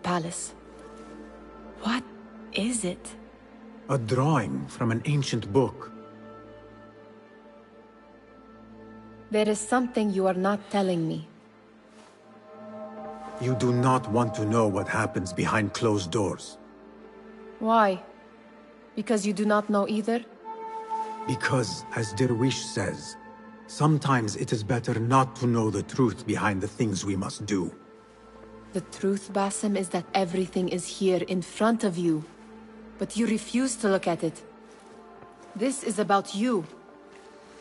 palace. What is it? A drawing from an ancient book. There is something you are not telling me. You do not want to know what happens behind closed doors. Why? Because you do not know either? Because, as Derwish says, sometimes it is better not to know the truth behind the things we must do. The truth, Basim, is that everything is here in front of you. But you refuse to look at it. This is about you.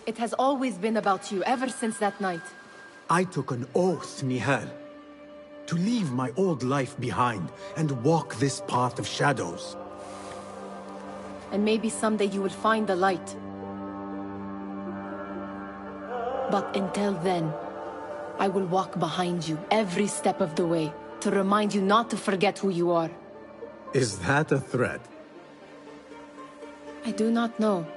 It has always been about you, ever since that night. I took an oath, Nihal, to leave my old life behind and walk this path of shadows. And maybe someday you will find the light. But until then, I will walk behind you every step of the way to remind you not to forget who you are. Is that a threat? I do not know.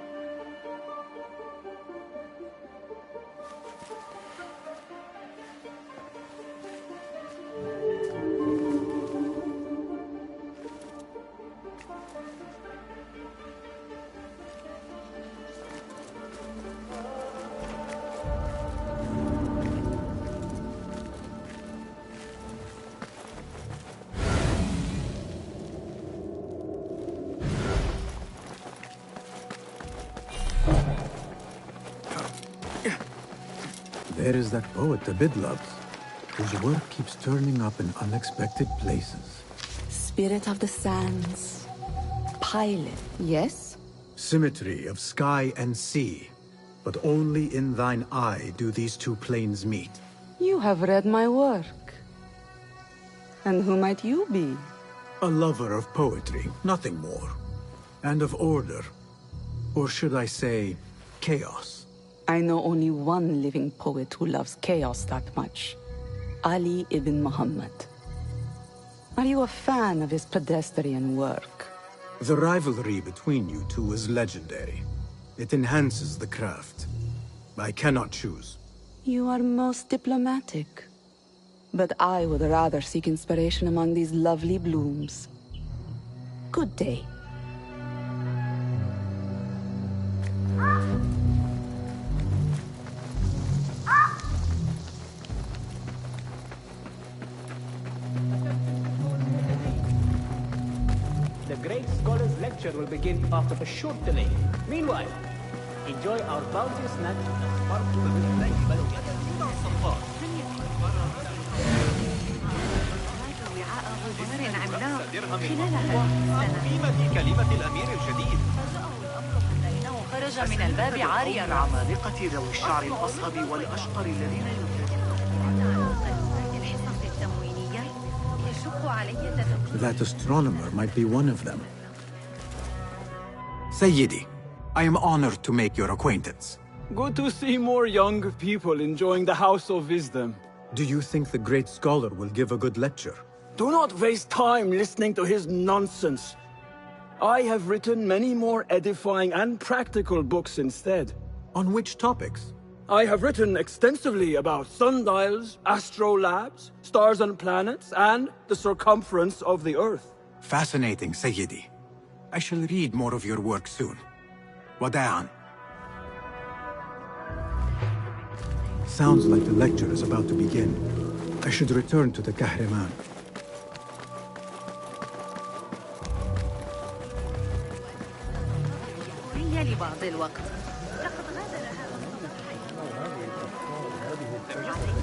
There is that poet Abid loves, whose work keeps turning up in unexpected places. Spirit of the sands. Pilot, yes? Symmetry of sky and sea, but only in thine eye do these two planes meet. You have read my work. And who might you be? A lover of poetry, nothing more. And of order. Or should I say, chaos. I know only one living poet who loves chaos that much. Ali ibn Muhammad. Are you a fan of his pedestrian work? The rivalry between you two is legendary. It enhances the craft. I cannot choose. You are most diplomatic. But I would rather seek inspiration among these lovely blooms. Good day. The great scholar's lecture will begin after a short delay. Meanwhile, enjoy our bounteous snack and sparkle with قيمة كلمة الأمير الجديد. خرج من الباب عاريا العمالقة ذوي الشعر الأصهب والأشقر الذين That astronomer might be one of them. Sayyidi, I am honored to make your acquaintance. Good to see more young people enjoying the House of Wisdom. Do you think the great scholar will give a good lecture? Do not waste time listening to his nonsense. I have written many more edifying and practical books instead. On which topics? I have written extensively about sundials, astrolabes, stars and planets, and the circumference of the Earth. Fascinating, Sayyidi. I shall read more of your work soon. Wada'an. Sounds like the lecture is about to begin. I should return to the Kahraman.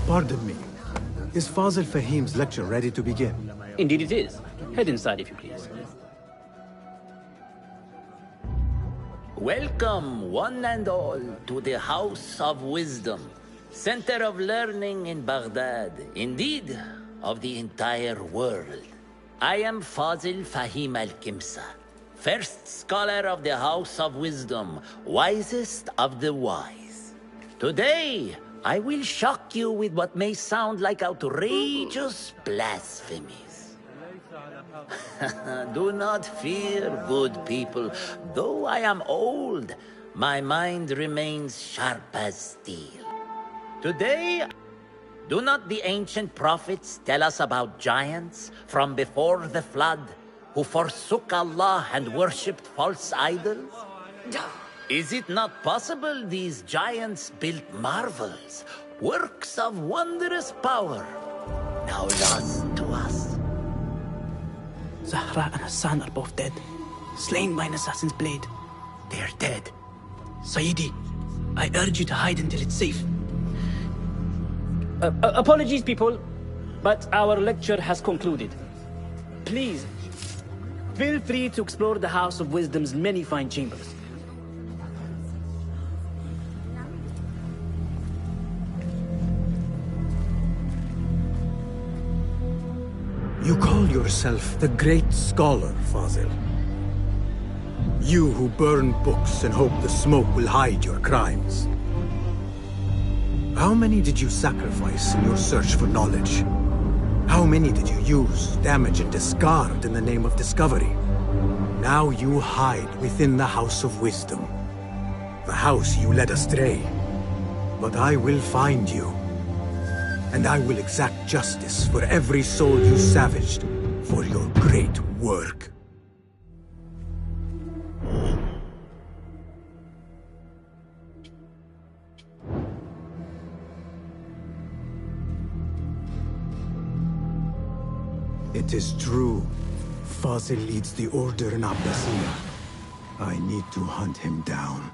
Pardon me. Is Fazil Fahim's lecture ready to begin? Indeed it is. Head inside if you please. Welcome, one and all, to the House of Wisdom, center of learning in Baghdad, indeed, of the entire world. I am Fazil Fahim al-Kimsa, first scholar of the House of Wisdom, wisest of the wise. Today, I will shock you with what may sound like outrageous blasphemies. Do not fear, good people. Though I am old, my mind remains sharp as steel. Today, Do not the ancient prophets tell us about giants from before the flood who forsook Allah and worshipped false idols? Is it not possible these giants built marvels, works of wondrous power, now lost to us? Zahra and Hassan are both dead, slain by an assassin's blade. They are dead. Saidi, I urge you to hide until it's safe. Apologies, people, but our lecture has concluded. Please, feel free to explore the House of Wisdom's many fine chambers. You call yourself the Great Scholar, Fazil. You who burn books and hope the smoke will hide your crimes. How many did you sacrifice in your search for knowledge? How many did you use, damage, and discard in the name of discovery? Now you hide within the House of Wisdom. The house you led astray. But I will find you. And I will exact justice for every soul you savaged for your great work. It is true. Fazil leads the Order in Abbasiyah. I need to hunt him down.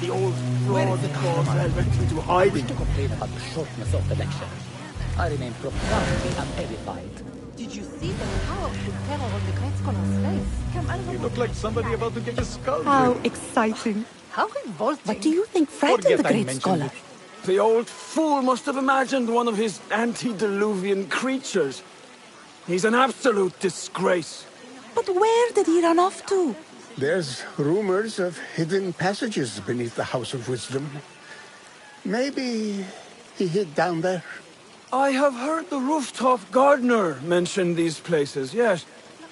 The old fraud cause went into hiding. To complain about the shortness of the lecture. I remain profoundly unedified. Did you see the powerful terror on the Great Scholar's face? You look like somebody about to get his skull How ripped. exciting. How revolting. What do you think frightened the Great Scholar? The old fool must have imagined one of his antediluvian creatures. He's an absolute disgrace. But where did he run off to? There's rumors of hidden passages beneath the House of Wisdom. Maybe he hid down there. I have heard the rooftop gardener mention these places, yes.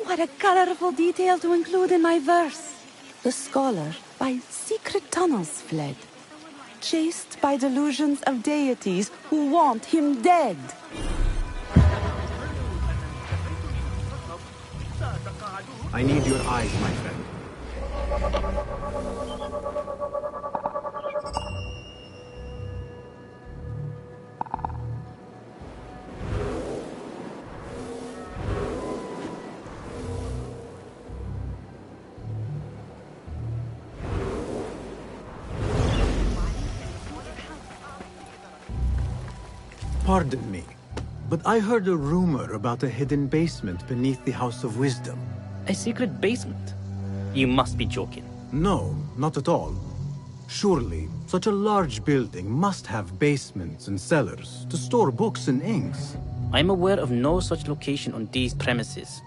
What a colorful detail to include in my verse. The scholar by secret tunnels fled, chased by delusions of deities who want him dead. I need your eyes, my friend. Pardon me, but I heard a rumor about a hidden basement beneath the House of Wisdom. A secret basement? You must be joking. No, not at all. Surely, such a large building must have basements and cellars to store books and inks. I'm aware of no such location on these premises.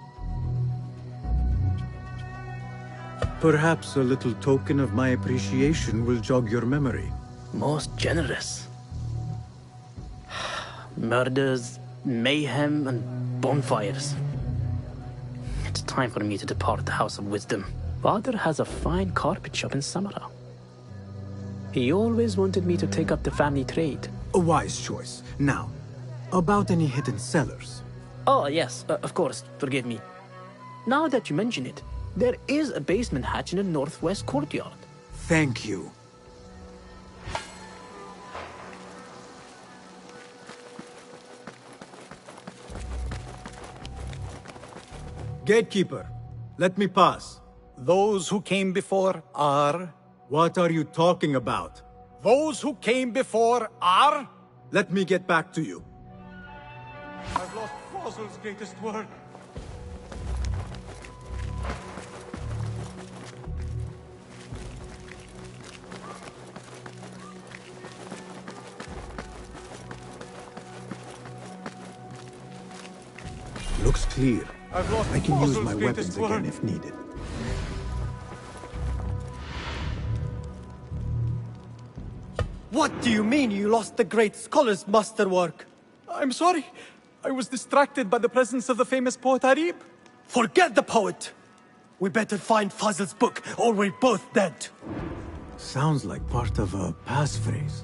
Perhaps a little token of my appreciation will jog your memory. Most generous. Murders, mayhem, and bonfires. It's time for me to depart the House of Wisdom. Father has a fine carpet shop in Samara. He always wanted me to take up the family trade. A wise choice. Now, about any hidden cellars? Oh, yes, of course, forgive me. Now that you mention it, there is a basement hatch in the northwest courtyard. Thank you. Gatekeeper, let me pass. Those who came before are... What are you talking about? Those who came before are... Let me get back to you. I've lost Fazil's greatest work. Looks clear. I've lost I can use Fazil's my greatest weapons again work. if needed. What do you mean you lost the Great Scholar's masterwork? I'm sorry. I was distracted by the presence of the famous poet Harib. Forget the poet! We better find Fazil's book, or we're both dead. Sounds like part of a passphrase.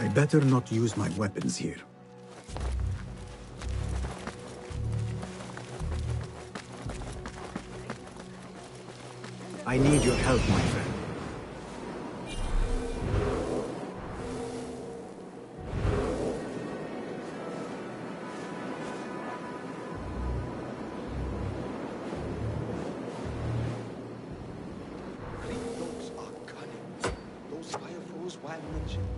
I better not use my weapons here. I need your help, my friend. Those are cunning. Those fireflies well mentioned.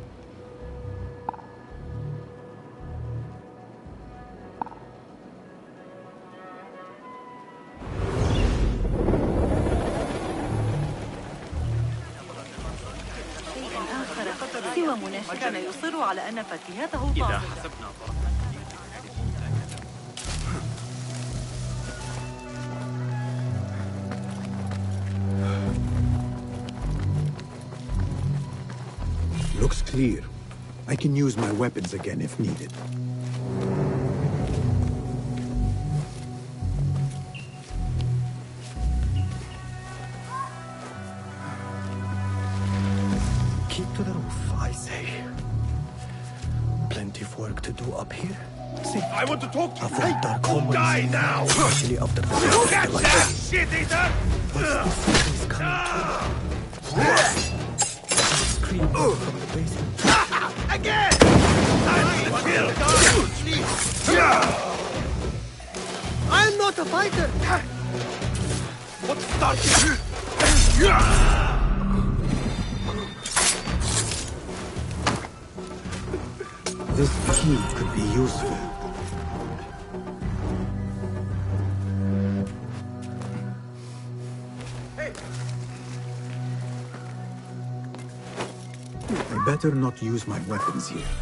سوى مناشد كان يصر على أن فتياته طاهرة. Looks clear. I can use my weapons again if needed. Keep to the roof, I say. Plenty of work to do up here. See, I want to talk to you. avoid dark hallways. Die now! Especially after the Get that shit eater! What's coming scream from the basement. Again! I'm not a fighter! What started? This key could be useful. I better not use my weapons here.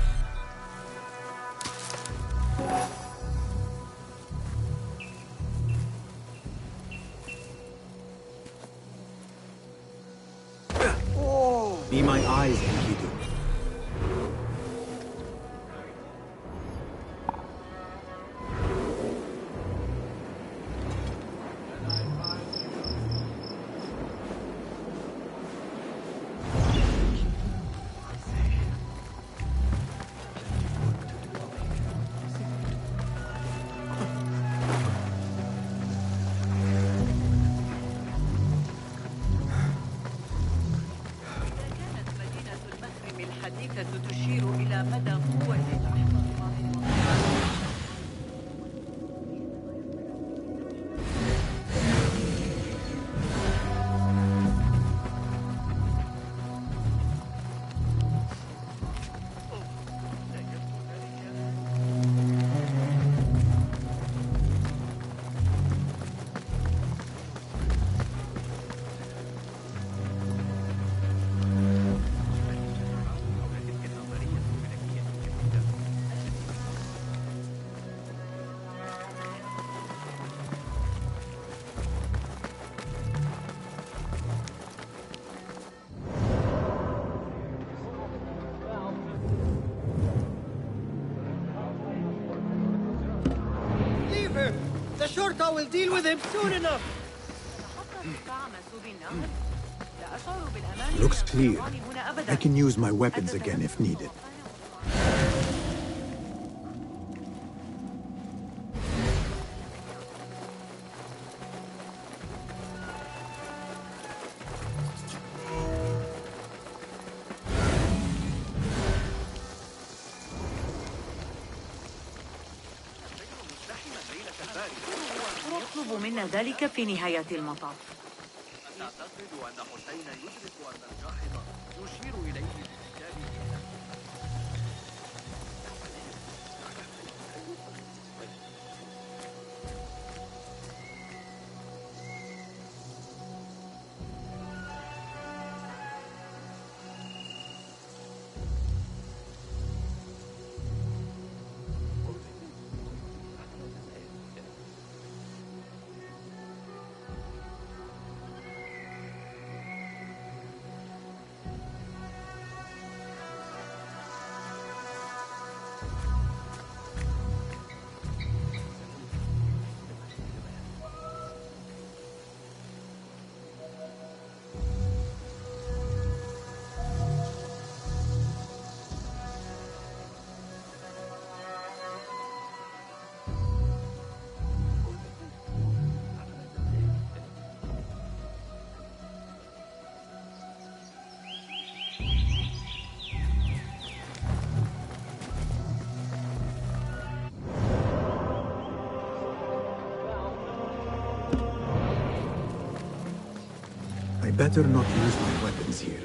Be my eyes, Enkidu. تشير إلى مدى قوة الأحمر. Sparta will deal with him soon enough! Looks clear. I can use my weapons again if needed. يطلب منا ذلك في نهاية المطاف. أعتقد أن حسين يدرك أن الجاحظ يشير إليه بكتابه. I better not use my weapons here.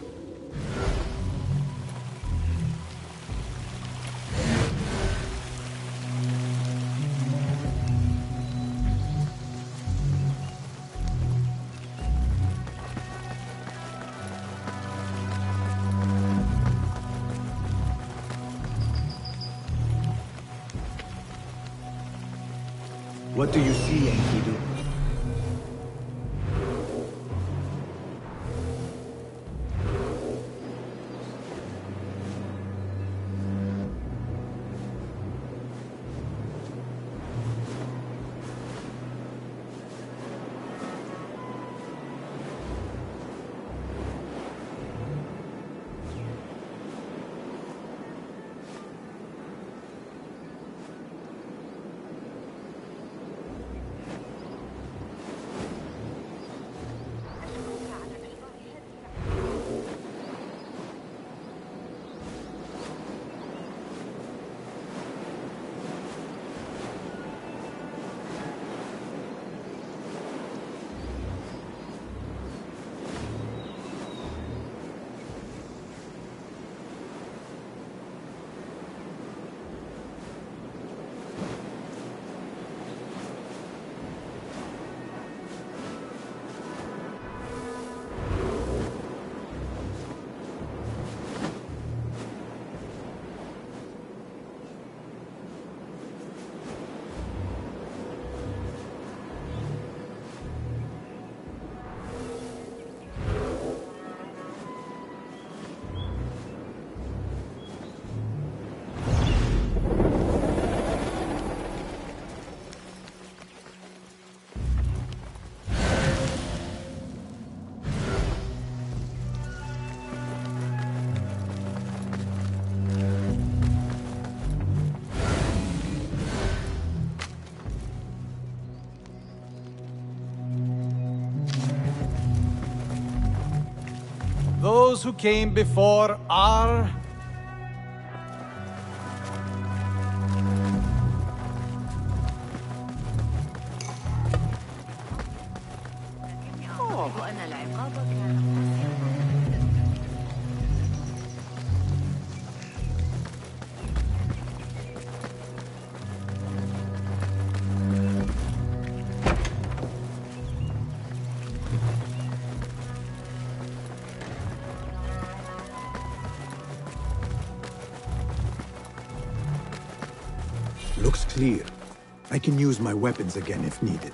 What do you see, Enkidu? Those who came before are... Looks clear. I can use my weapons again if needed.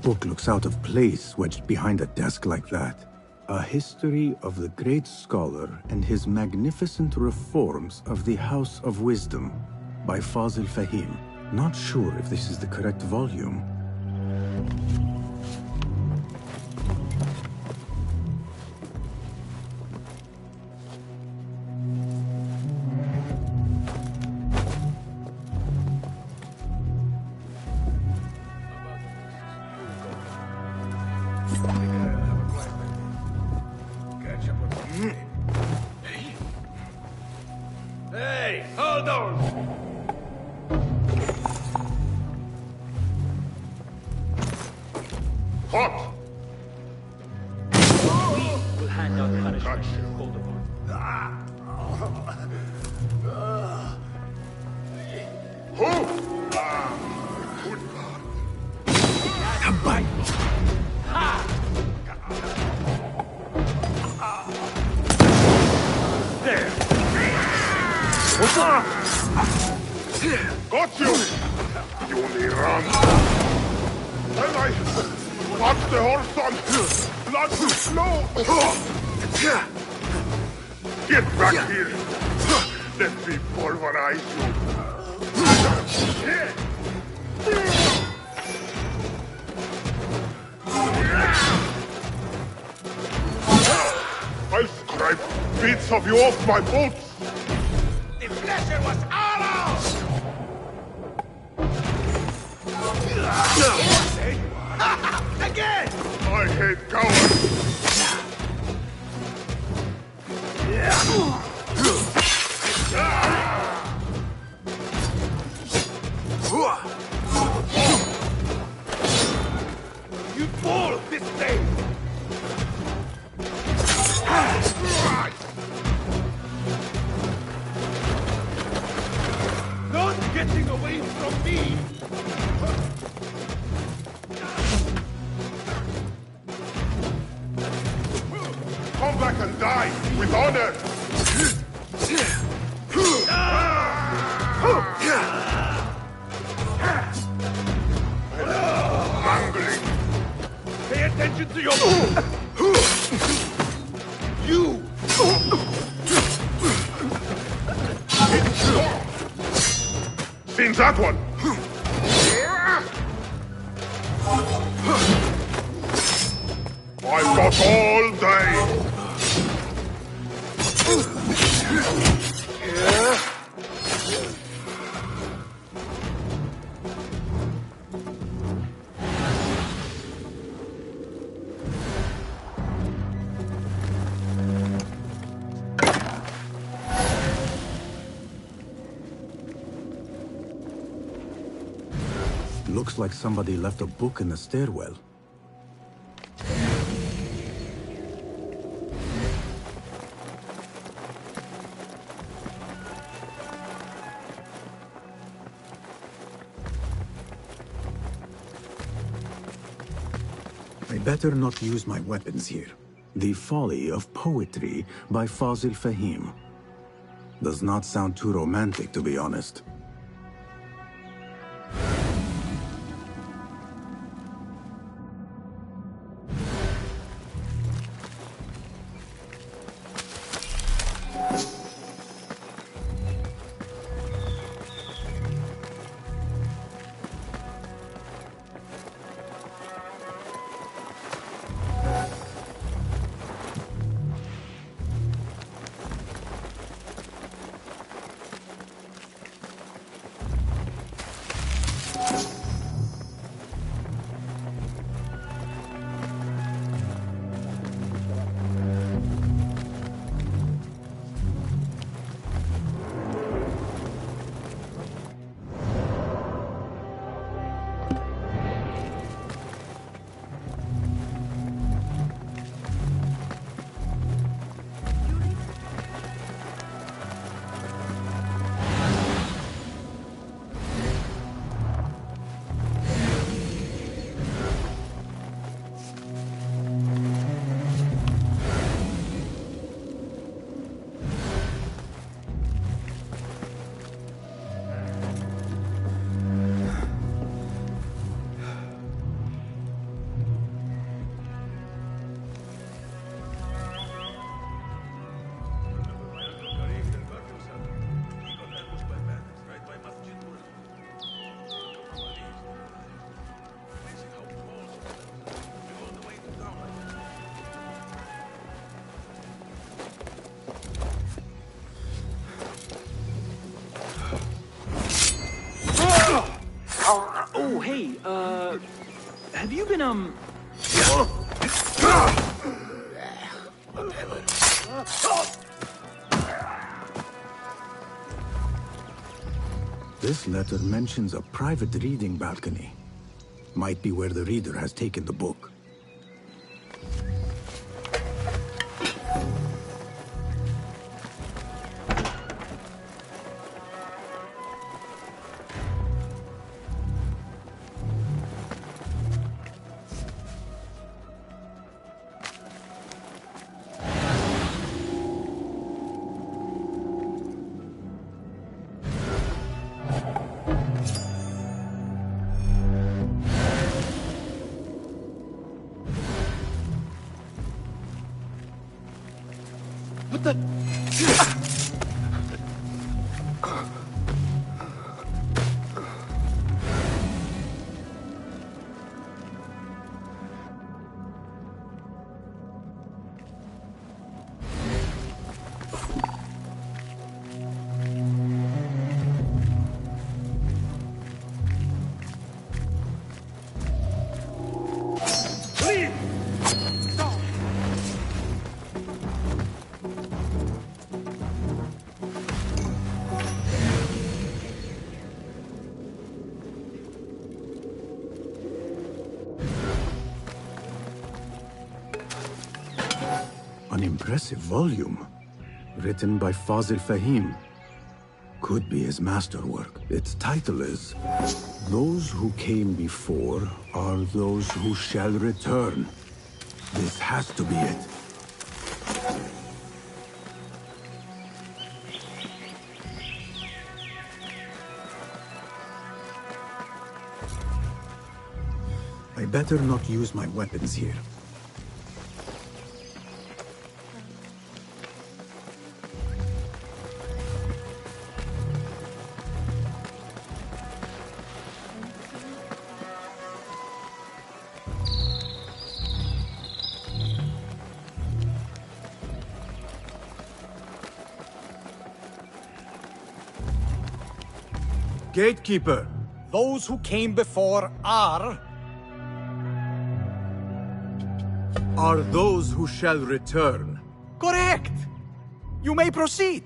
book looks out of place wedged behind a desk like that. A history of the great scholar and his magnificent reforms of the House of Wisdom by Fazil Fahim. Not sure if this is the correct volume. Hey, hold on! Hot! We will hand out punishment called upon. Who? Come by! There! What's up? Got you! You only run! Then I watch the horse on blood flow! Get back here! Let me pulverize I'll scrape bits of you off my boots! The pleasure was ours! Again! I hate cowards! You fall this day! Not getting away from me! Come back and die with honor! Mangling! Pay attention to your... You! Seen that one! I've got all day! Looks like somebody left a book in the stairwell. I better not use my weapons here. The Folly of Poetry by Fazil Fahim. Does not sound too romantic, to be honest. Hey, have you been, This letter mentions a private reading balcony. Might be where the reader has taken the book. What the? An impressive volume, written by Fazil Fahim. Could be his masterwork. Its title is, Those Who Came Before Are Those Who Shall Return. This has to be it. I better not use my weapons here. Gatekeeper, those who came before are those who shall return. correct. You may proceed.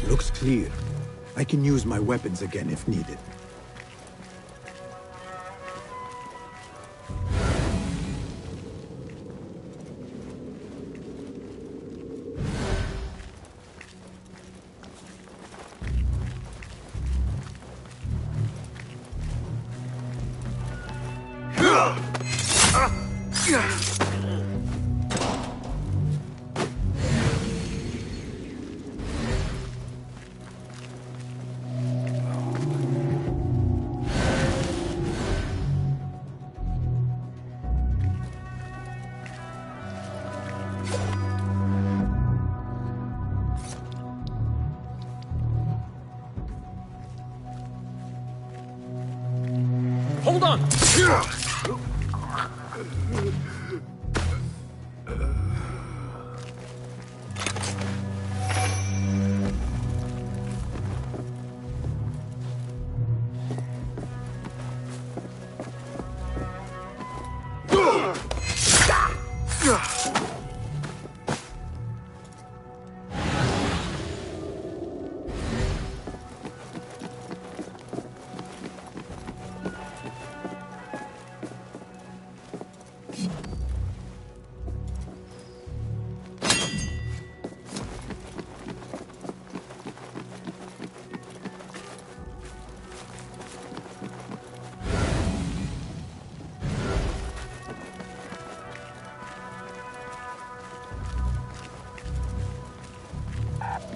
Looks clear. I can use my weapons again if needed.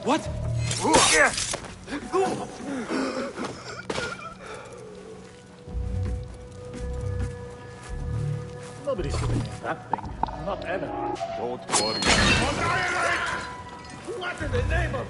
What? Nobody should be that thing. Not ever. Don't worry. What in the name of...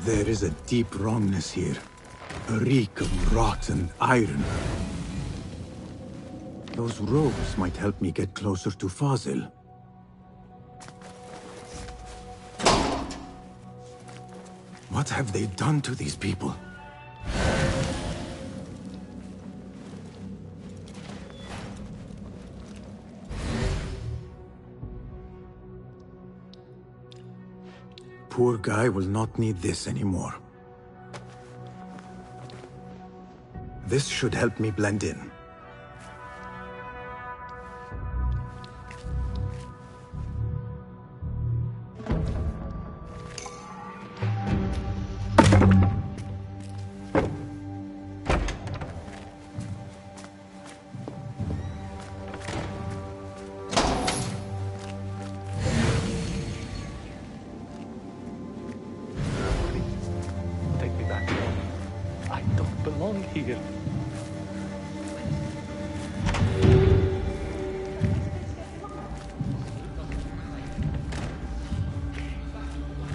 There is a deep wrongness here. A reek of rotten iron. Those robes might help me get closer to Fazil. What have they done to these people? Poor guy will not need this anymore. This should help me blend in.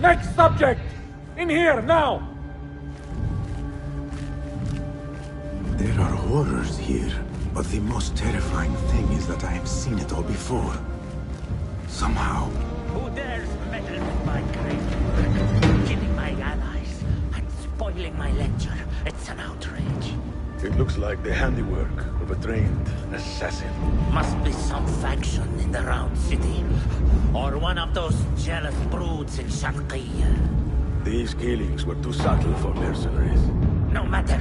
Next subject! In here, now! There are horrors here, but the most terrifying thing is that I have seen it all before. Somehow. Who dares meddle with my grave? Killing my allies and spoiling my lecture. It's an outrage. It looks like the handiwork of a trained assassin. Must be some faction in the Round City. Or one of those jealous broods in Sharqiyya. These killings were too subtle for mercenaries. No matter.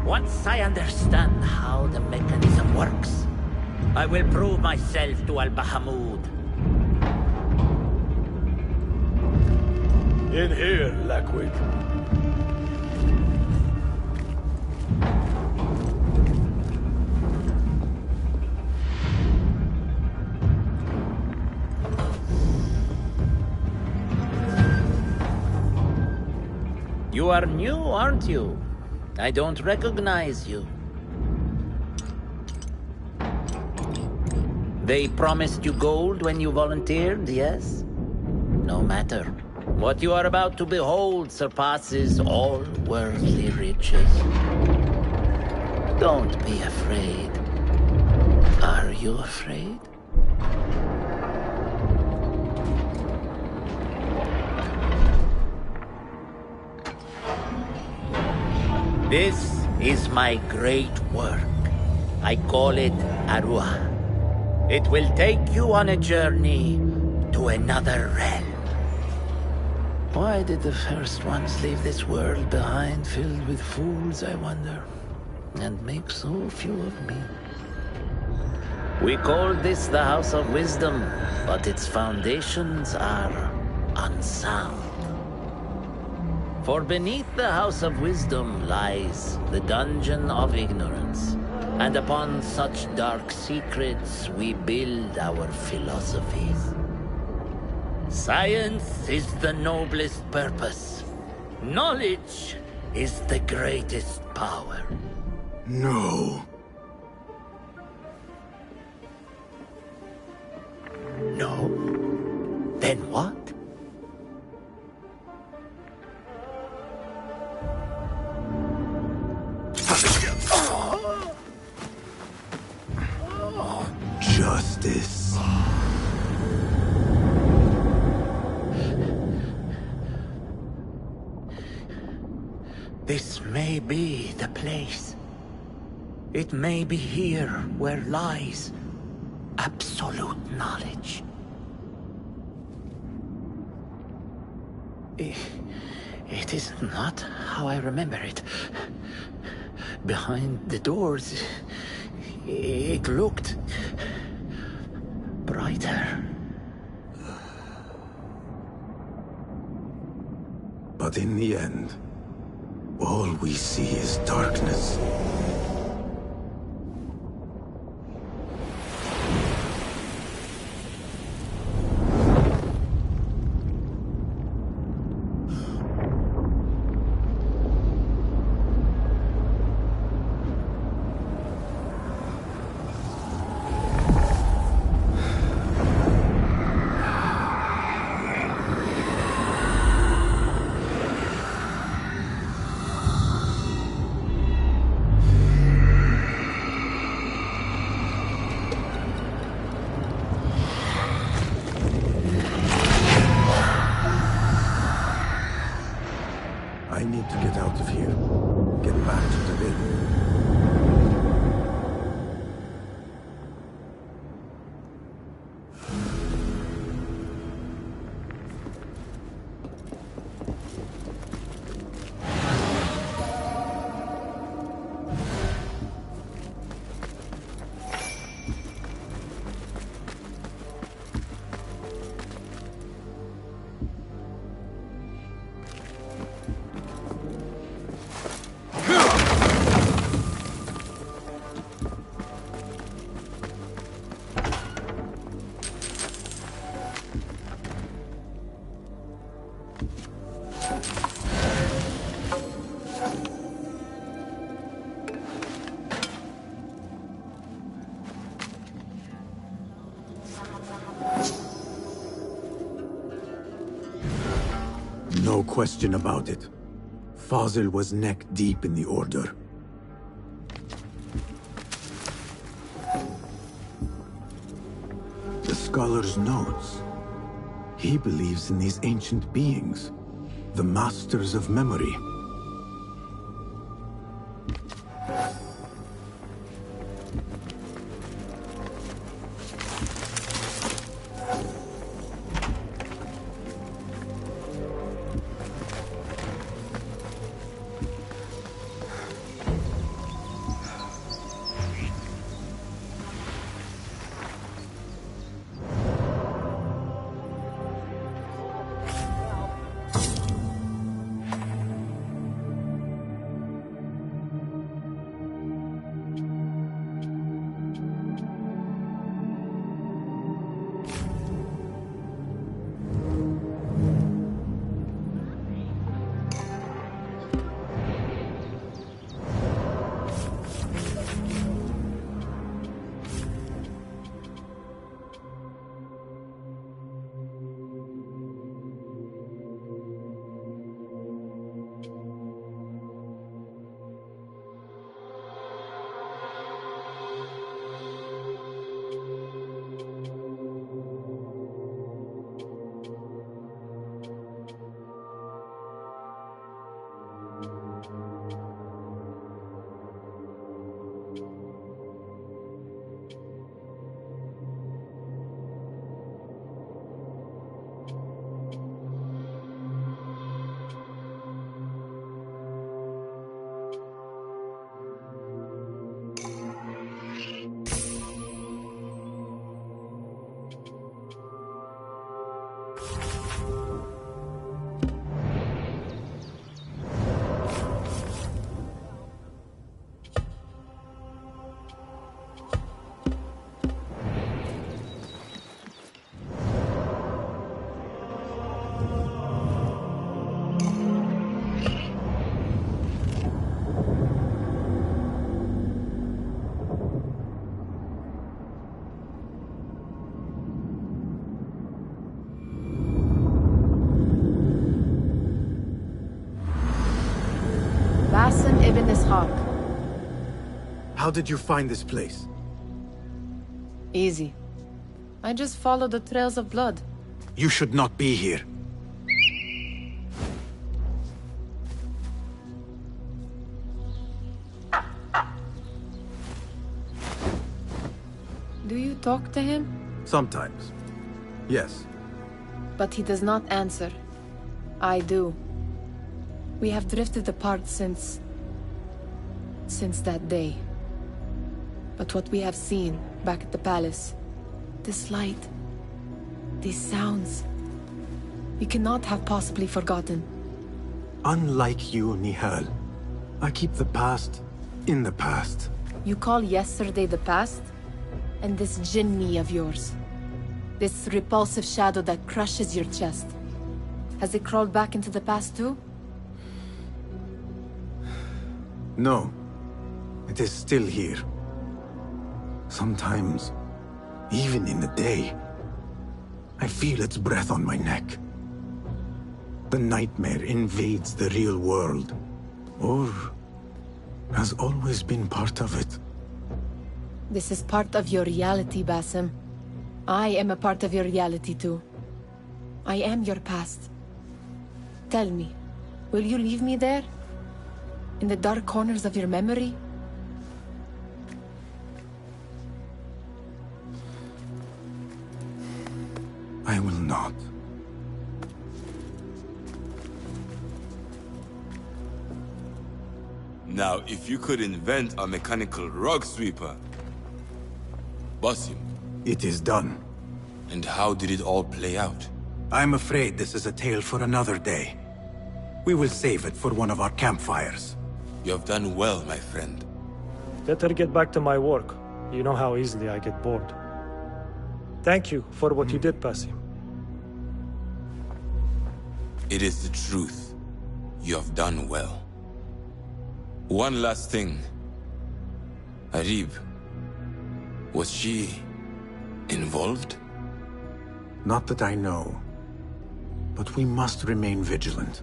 Once I understand how the mechanism works, I will prove myself to Al-Bahamud. In here, Lackwit. You are new, aren't you? I don't recognize you. They promised you gold when you volunteered, yes? No matter. What you are about to behold surpasses all worldly riches. Don't be afraid. Are you afraid? This is my great work. I call it Arua. It will take you on a journey to another realm. Why did the first ones leave this world behind filled with fools, I wonder, and make so few of me? We call this the House of Wisdom, but its foundations are unsound. For beneath the House of Wisdom lies the Dungeon of Ignorance, and upon such dark secrets we build our philosophies. Science is the noblest purpose. Knowledge is the greatest power. No. No? Then what? Justice. This may be the place. It may be here where lies absolute knowledge. It is not how I remember it. Behind the doors, it looked brighter. But in the end, all we see is darkness. I need to get out of here. Get back to the inn. No question about it. Fazil was neck deep in the Order. The scholar's notes. He believes in these ancient beings, the masters of memory. Basim ibn Ishaq. How did you find this place? Easy. I just followed the trails of blood. You should not be here. Do you talk to him? Sometimes. Yes. But he does not answer. I do. We have drifted apart since that day. But what we have seen back at the palace, this light, these sounds, we cannot have possibly forgotten. Unlike you, Nihal, I keep the past in the past. You call yesterday the past? And this jinni of yours, this repulsive shadow that crushes your chest, has it crawled back into the past too? No. It is still here. Sometimes, even in the day, I feel its breath on my neck. The nightmare invades the real world, or has always been part of it. This is part of your reality, Basim. I am a part of your reality too. I am your past. Tell me, will you leave me there? In the dark corners of your memory? I will not. Now, if you could invent a mechanical rug sweeper, Basim. It is done. And how did it all play out? I'm afraid this is a tale for another day. We will save it for one of our campfires. You have done well, my friend. Better get back to my work. You know how easily I get bored. Thank you for what you did, Basim. It is the truth. You have done well. One last thing. Arib, was she involved? Not that I know. But we must remain vigilant.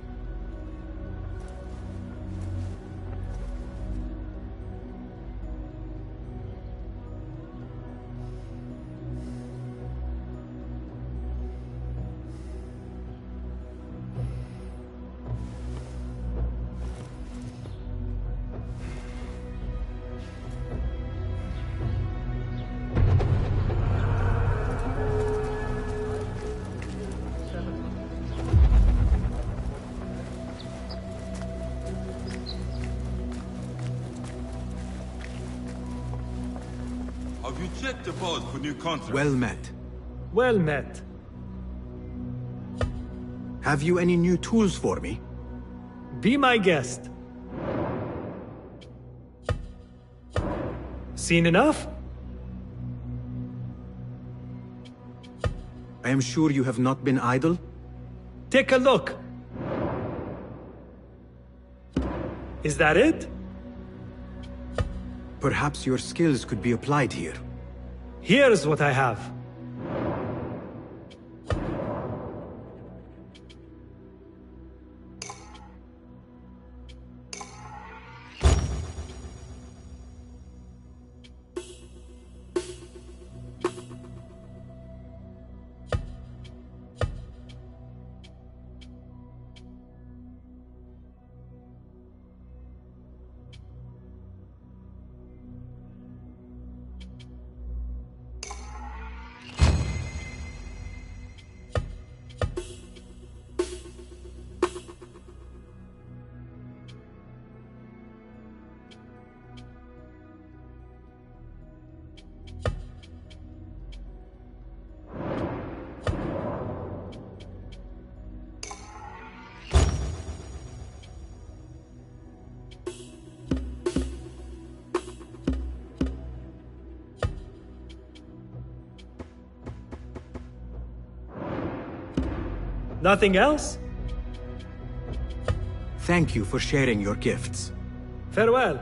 Have you checked the board for new contracts? Well met. Well met. Have you any new tools for me? Be my guest. Seen enough? I am sure you have not been idle? Take a look. Is that it? Perhaps your skills could be applied here. Here's what I have. Nothing else? Thank you for sharing your gifts. Farewell.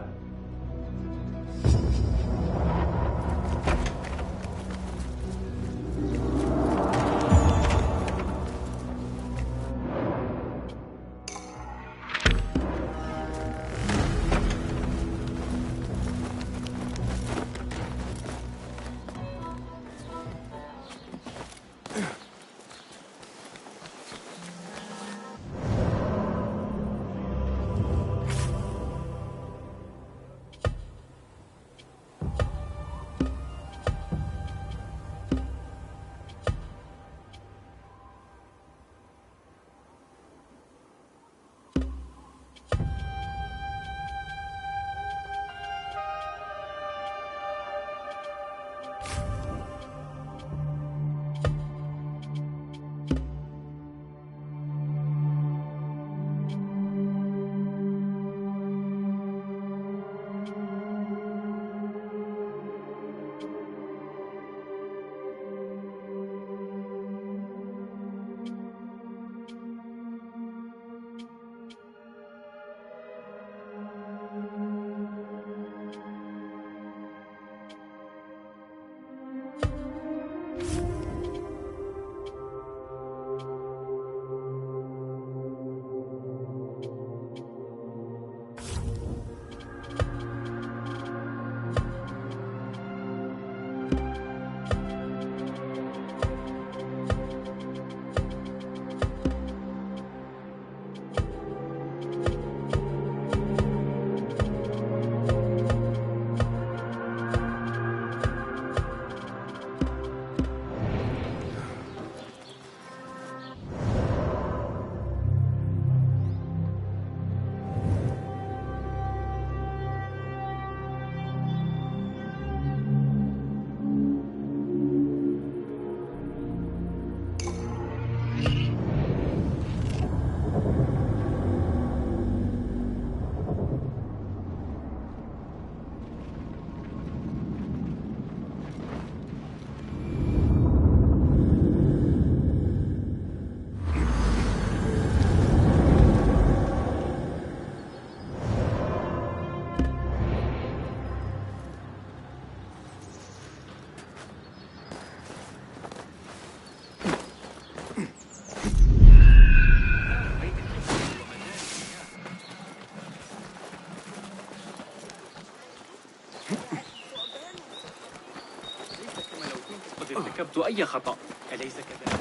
ارتكبت أي خطأ، أليس كذلك؟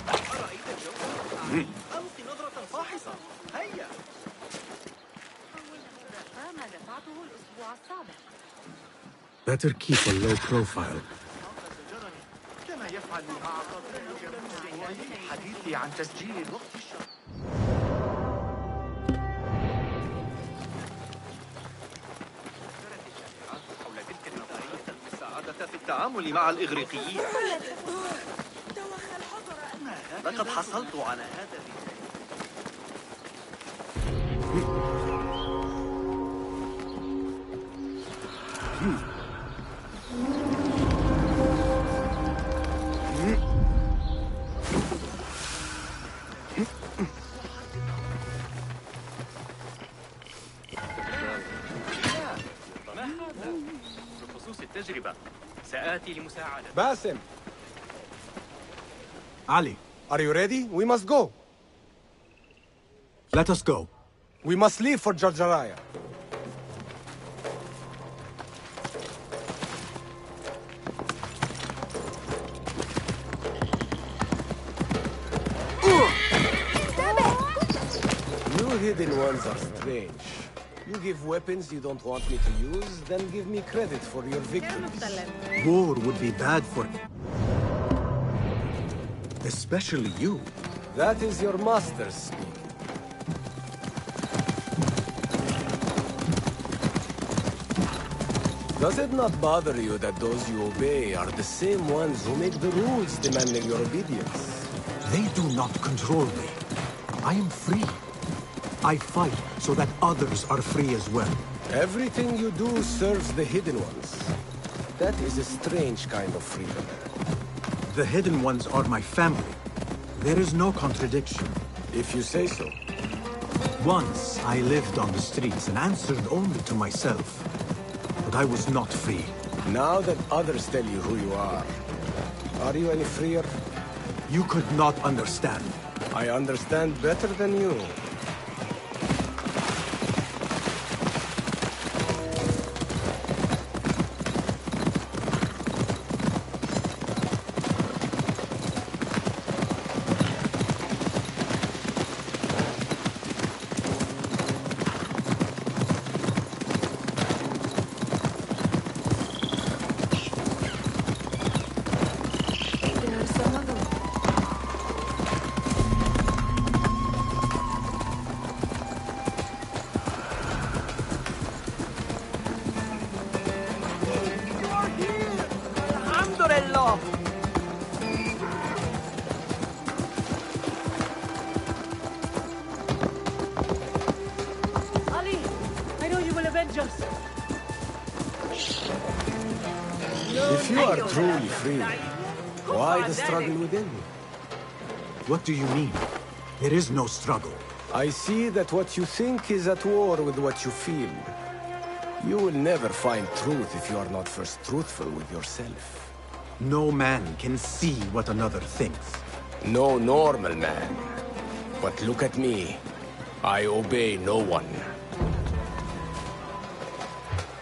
أرأيت الجو؟ ألق نظرة فاحصة، هيا! ما دفعته الأسبوع السابق. Better keep a low profile. كما يفعل مع حديثي عن تسجيل الوقت الشرعي. حول تلك النظرية المساعدة في التعامل مع الإغريقيين. لقد حصلت على هذا بخصوص التجربة سآتي لمساعدة. Basim, Ali, are you ready? We must go. let us go. We must leave for Jarjaraya. You hidden ones are strange. You give weapons you don't want me to use, then give me credit for your victories. War would be bad for... especially you. That is your master speaking. Does it not bother you that those you obey are the same ones who make the rules demanding your obedience? They do not control me. I am free. I fight so that others are free as well. Everything you do serves the hidden ones. That is a strange kind of freedom. The hidden ones are my family. There is no contradiction. If you say so. Once I lived on the streets and answered only to myself. But I was not free. Now that others tell you who you are you any freer? You could not understand. I understand better than you. If you are truly free, why the struggle within you? What do you mean? There is no struggle. I see that what you think is at war with what you feel. You will never find truth if you are not first truthful with yourself. No man can see what another thinks. No normal man. But look at me. I obey no one.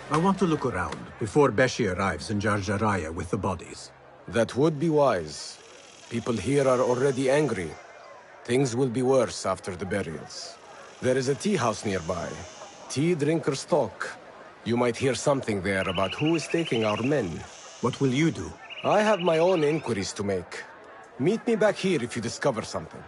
I want to look around before Beshi arrives in Jarjaraya with the bodies. That would be wise. People here are already angry. Things will be worse after the burials. There is a tea house nearby. Tea drinkers talk. You might hear something there about who is taking our men. What will you do? I have my own inquiries to make. Meet me back here if you discover something.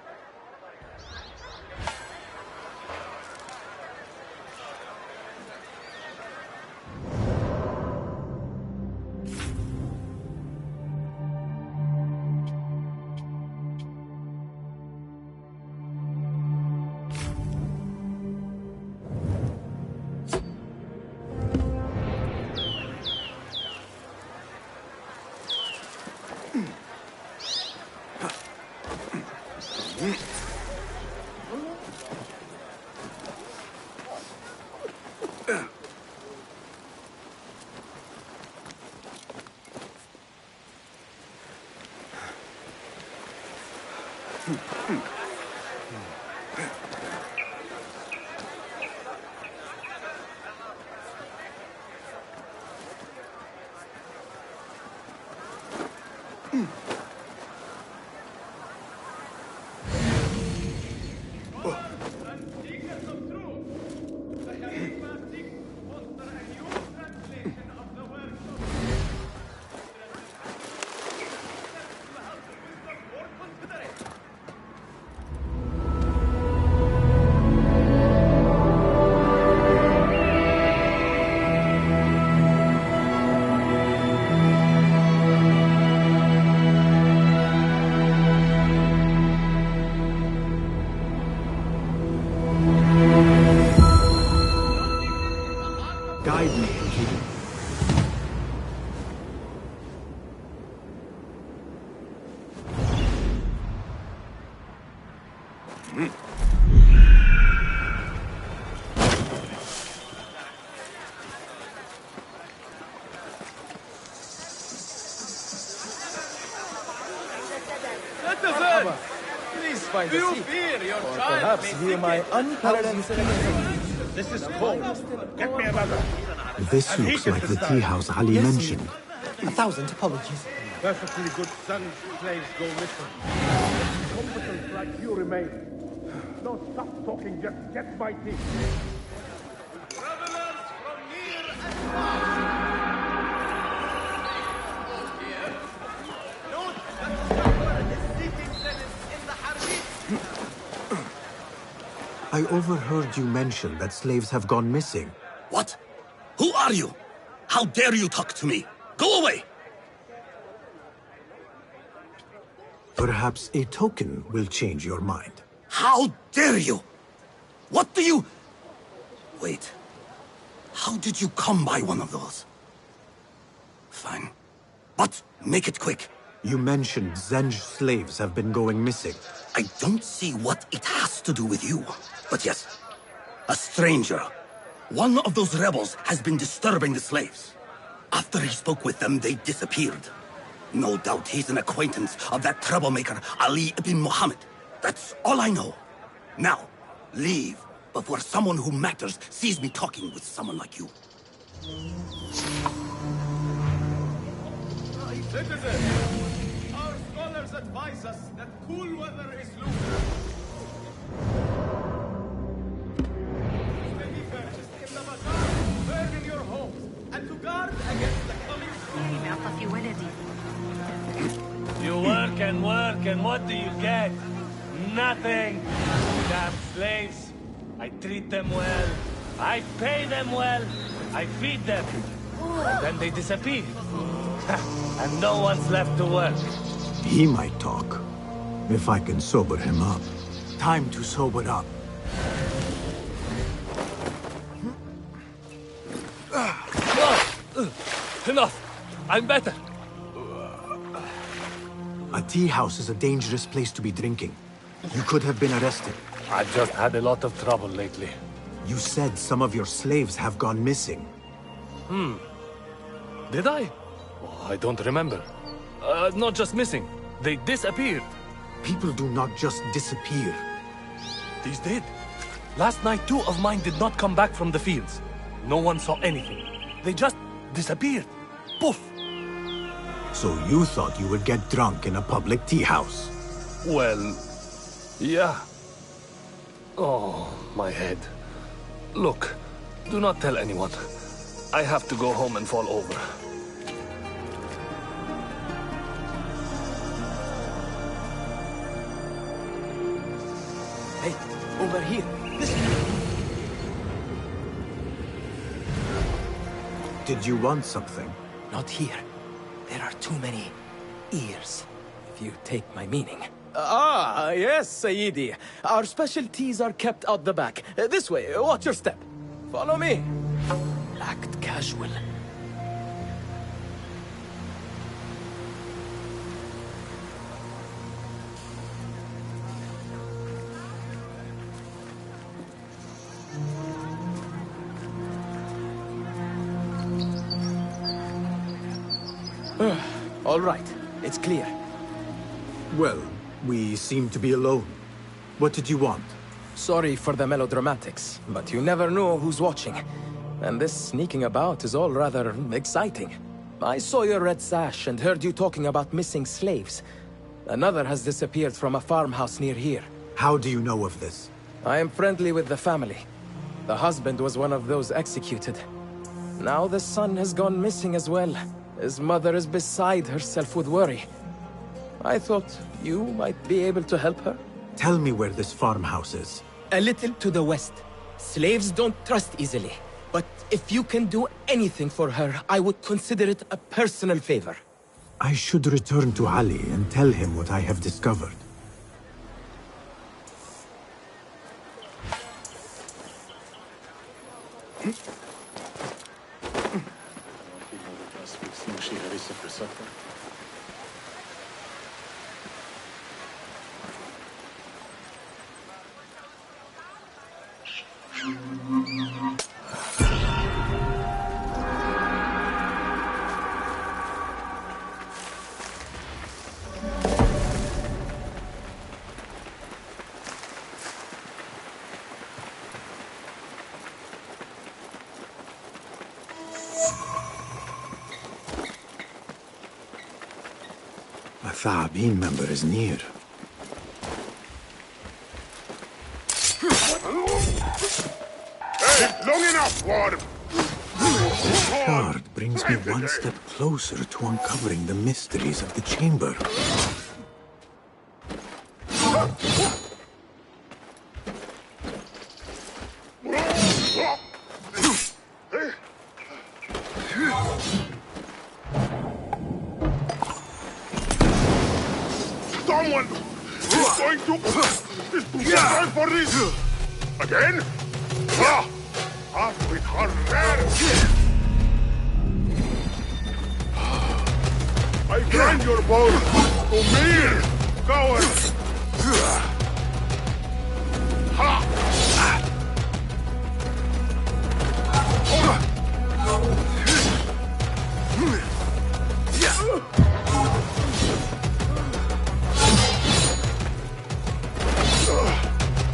find Do a you seat. fear your Or child perhaps may hear think my it? unparalleled selection. This is cold. Get me another. This And looks heat it like the this tea time. house Ali Yes, mentioned. 1,000 apologies. Perfectly good sons, slaves go missing. Competents like you remain. No, stop talking, just get my tea. Travelers from near and far. Note that the traveler is seeking solace in the Harvit. I overheard you mention that slaves have gone missing. What? Who are you? How dare you talk to me? Go away! Perhaps a token will change your mind. How dare you? What do you... Wait. How did you come by one of those? Fine. But make it quick. You mentioned Zenj slaves have been going missing. I don't see what it has to do with you. But yes, a stranger. One of those rebels has been disturbing the slaves. After he spoke with them, they disappeared. No doubt he's an acquaintance of that troublemaker, Ali ibn Muhammad. That's all I know. Now, leave before someone who matters sees me talking with someone like you. Citizens, our scholars advise us that cool weather is lucrative. May be purchased in the bazaar, burn in your homes, and to guard against the coming storm. You work, and what do you get? Nothing. Damn slaves. I treat them well. I pay them well. I feed them. And then they disappear. And no one's left to work. He might talk, if I can sober him up. Time to sober up. Enough! I'm better. A tea house is a dangerous place to be drinking. You could have been arrested. I've just had a lot of trouble lately. You said some of your slaves have gone missing. Did I? Oh, I don't remember. Not just missing. They disappeared. People do not just disappear. These did. Last night, 2 of mine did not come back from the fields. No one saw anything. They just disappeared. Poof! So you thought you would get drunk in a public tea house? Well, yeah. Oh, my head. Look, do not tell anyone. I have to go home and fall over. Hey, over here. Listen. Did you want something? Not here. There are too many ears, if you take my meaning. Ah, yes, Sayyidi. Our specialties are kept out the back. This way, watch your step. Follow me. Act casual. All right, it's clear. Well, we seem to be alone. What did you want? Sorry for the melodramatics, but you never know who's watching. And this sneaking about is all rather exciting. I saw your red sash and heard you talking about missing slaves. Another has disappeared from a farmhouse near here. How do you know of this? I am friendly with the family. The husband was one of those executed. Now the son has gone missing as well. His mother is beside herself with worry. I thought you might be able to help her. Tell me where this farmhouse is. A little to the west. Slaves don't trust easily. But if you can do anything for her, I would consider it a personal favor. I should return to Ali and tell him what I have discovered. A Thaabin member is near. Hey, long enough, Worm! This shard brings me one step closer to uncovering the mysteries of the chamber. Someone is going to try for this! Again? Up with her there! I grind your bones to meal, coward! Ha!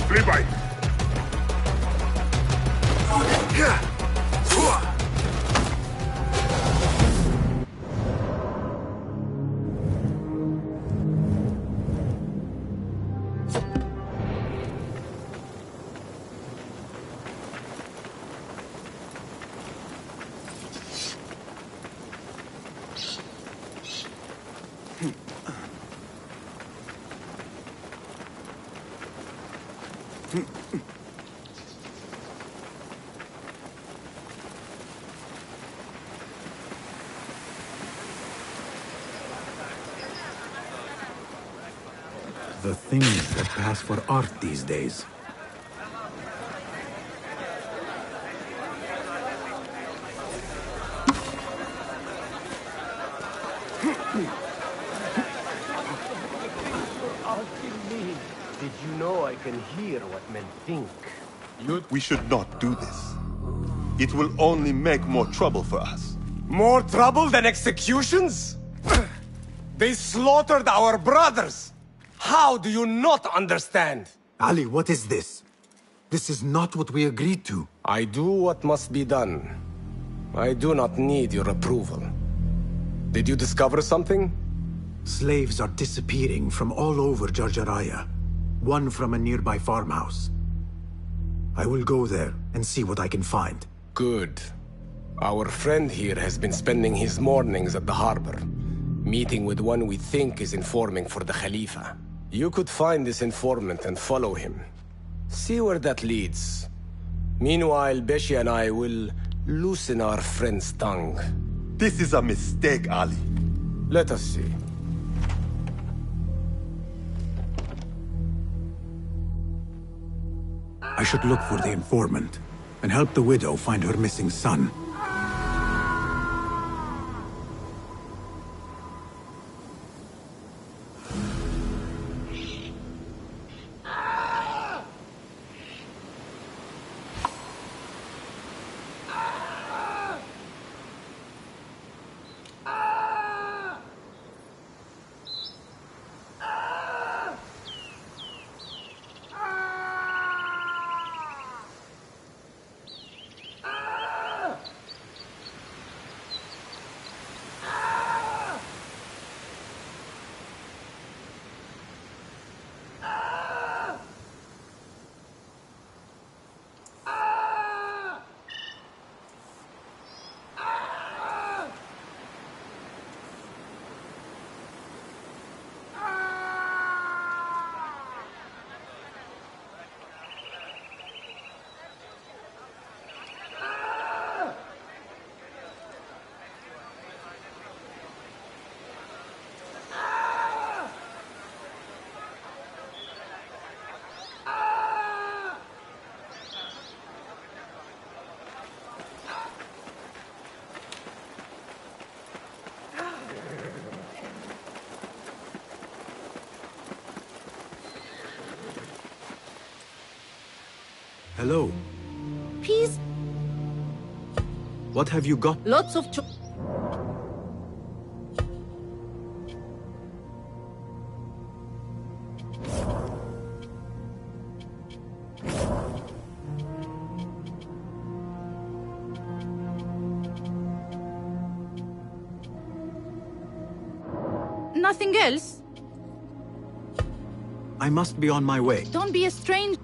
Flee by! The things that pass for art these days. Asking me, did you know I can hear what men think? We should not do this. It will only make more trouble for us. More trouble than executions? They slaughtered our brothers! How do you not understand? Ali, what is this? This is not what we agreed to. I do what must be done. I do not need your approval. Did you discover something? Slaves are disappearing from all over Jarjaraya. One from a nearby farmhouse. I will go there and see what I can find. Good. Our friend here has been spending his mornings at the harbor, meeting with one we think is informing for the Khalifa. You could find this informant and follow him. See where that leads. Meanwhile, Beshi and I will loosen our friend's tongue. This is a mistake, Ali. Let us see. I should look for the informant and help the widow find her missing son. Hello. Peace. What have you got? Lots of nothing else? I must be on my way. Don't be a stranger.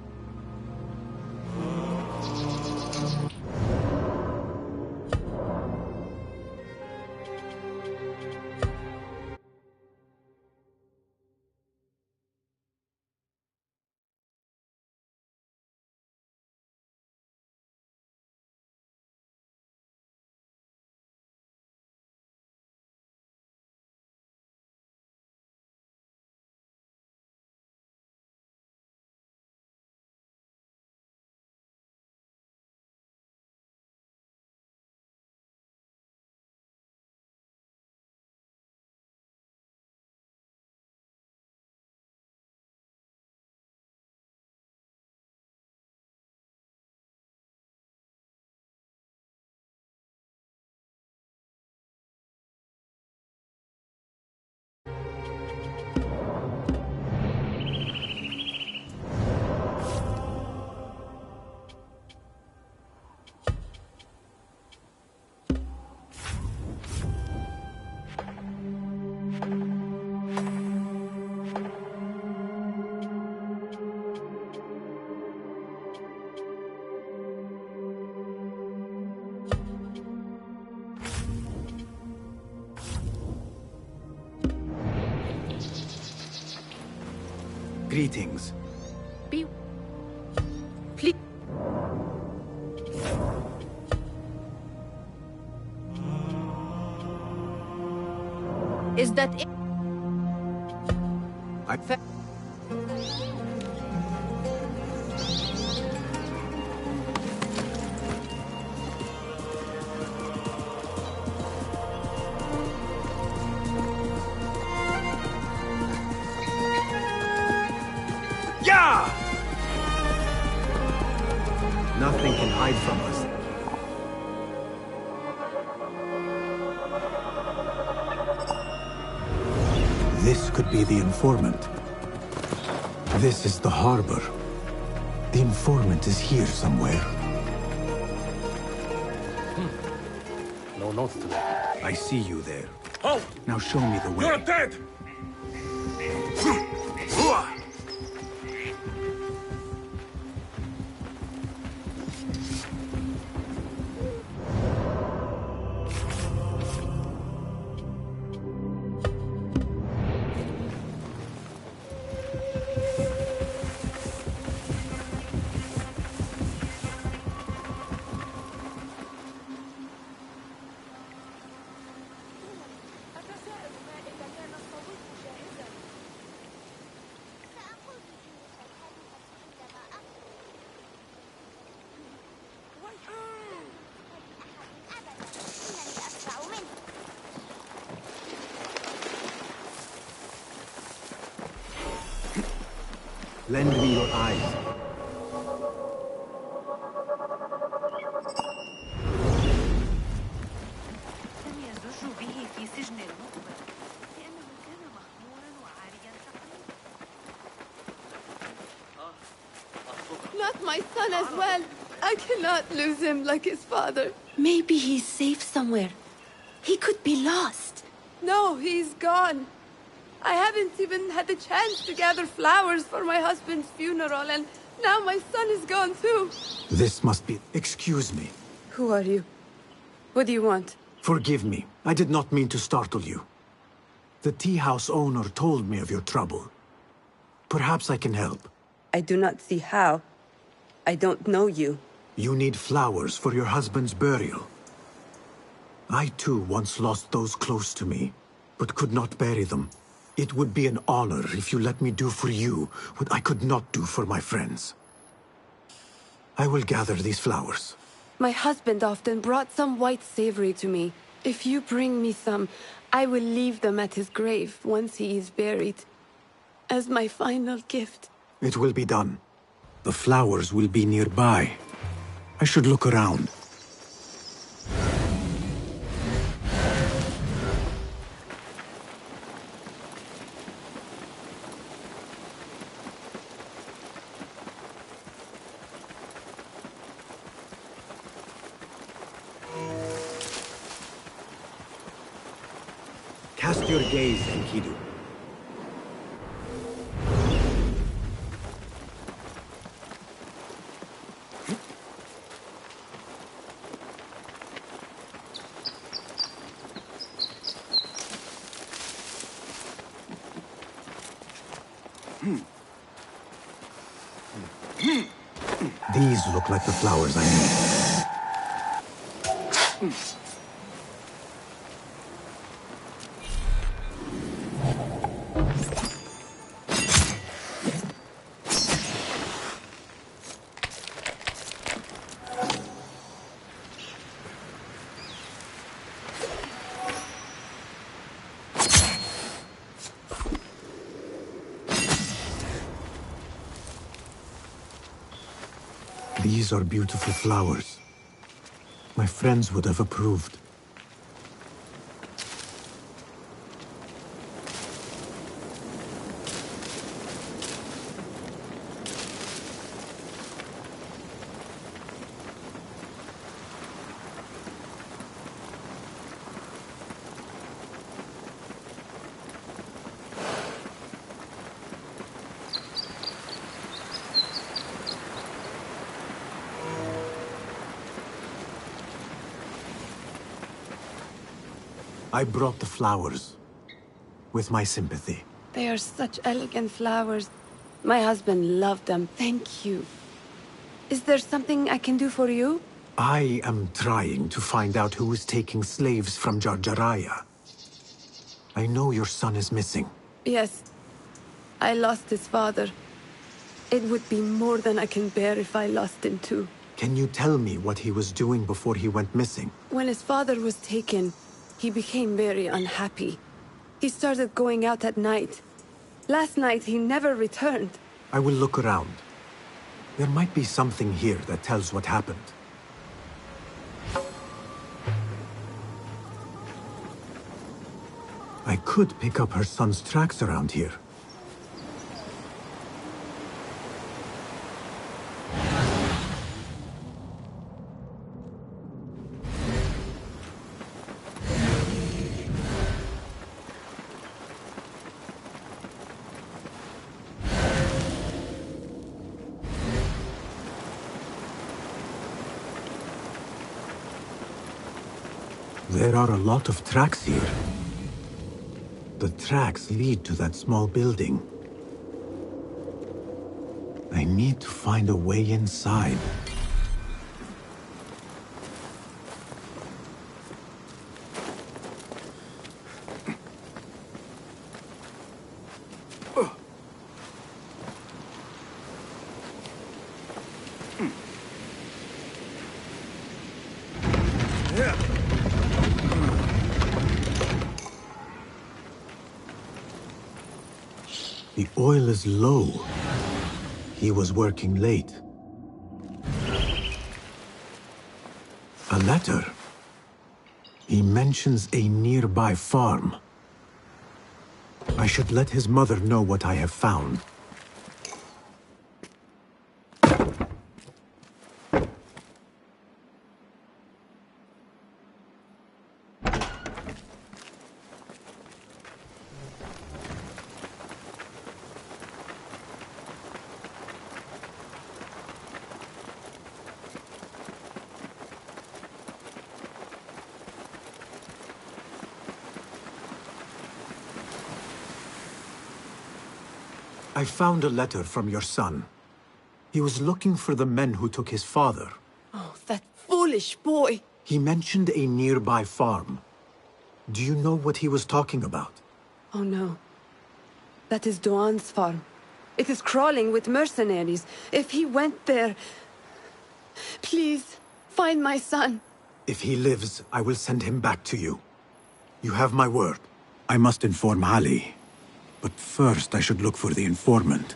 Greetings. Please. Is that it? Yeah! Nothing can hide from us. This could be the informant. This is the harbor. The informant is here somewhere. No notes to that. I see you there. Oh! Now show me the way. You're dead! Lend me your eyes. لم يزج به في سجن المخبر لأنه كان مخمورا وعاريا تقريبا. Not my son as well. I cannot lose him like his father. Maybe he's safe somewhere. He could be lost. No, he's gone. I haven't even had the chance to gather flowers for my husband's funeral, and now my son is gone too. This must be... Excuse me. Who are you? What do you want? Forgive me. I did not mean to startle you. The tea house owner told me of your trouble. Perhaps I can help. I do not see how. I don't know you. You need flowers for your husband's burial. I too once lost those close to me, but could not bury them. It would be an honor if you let me do for you what I could not do for my friends. I will gather these flowers. My husband often brought some white savory to me. If you bring me some, I will leave them at his grave once he is buried. As my final gift. It will be done. The flowers will be nearby. I should look around. Cast your gaze, Enkidu. These look like the flowers I need. These are beautiful flowers. My friends would have approved. I brought the flowers, with my sympathy. They are such elegant flowers. My husband loved them. Thank you. Is there something I can do for you? I am trying to find out who is taking slaves from Jarjaraya. I know your son is missing. Yes. I lost his father. It would be more than I can bear if I lost him too. Can you tell me what he was doing before he went missing? When his father was taken, he became very unhappy. He started going out at night. Last night, he never returned. I will look around. There might be something here that tells what happened. I could pick up her son's tracks around here. There are a lot of tracks here. The tracks lead to that small building. I need to find a way inside. The oil is low. He was working late. A letter. He mentions a nearby farm. I should let his mother know what I have found. I found a letter from your son. He was looking for the men who took his father. Oh, that foolish boy! He mentioned a nearby farm. Do you know what he was talking about? Oh no. That is Doan's farm. It is crawling with mercenaries. If he went there... Please, find my son. If he lives, I will send him back to you. You have my word. I must inform Hali. But first, I should look for the informant.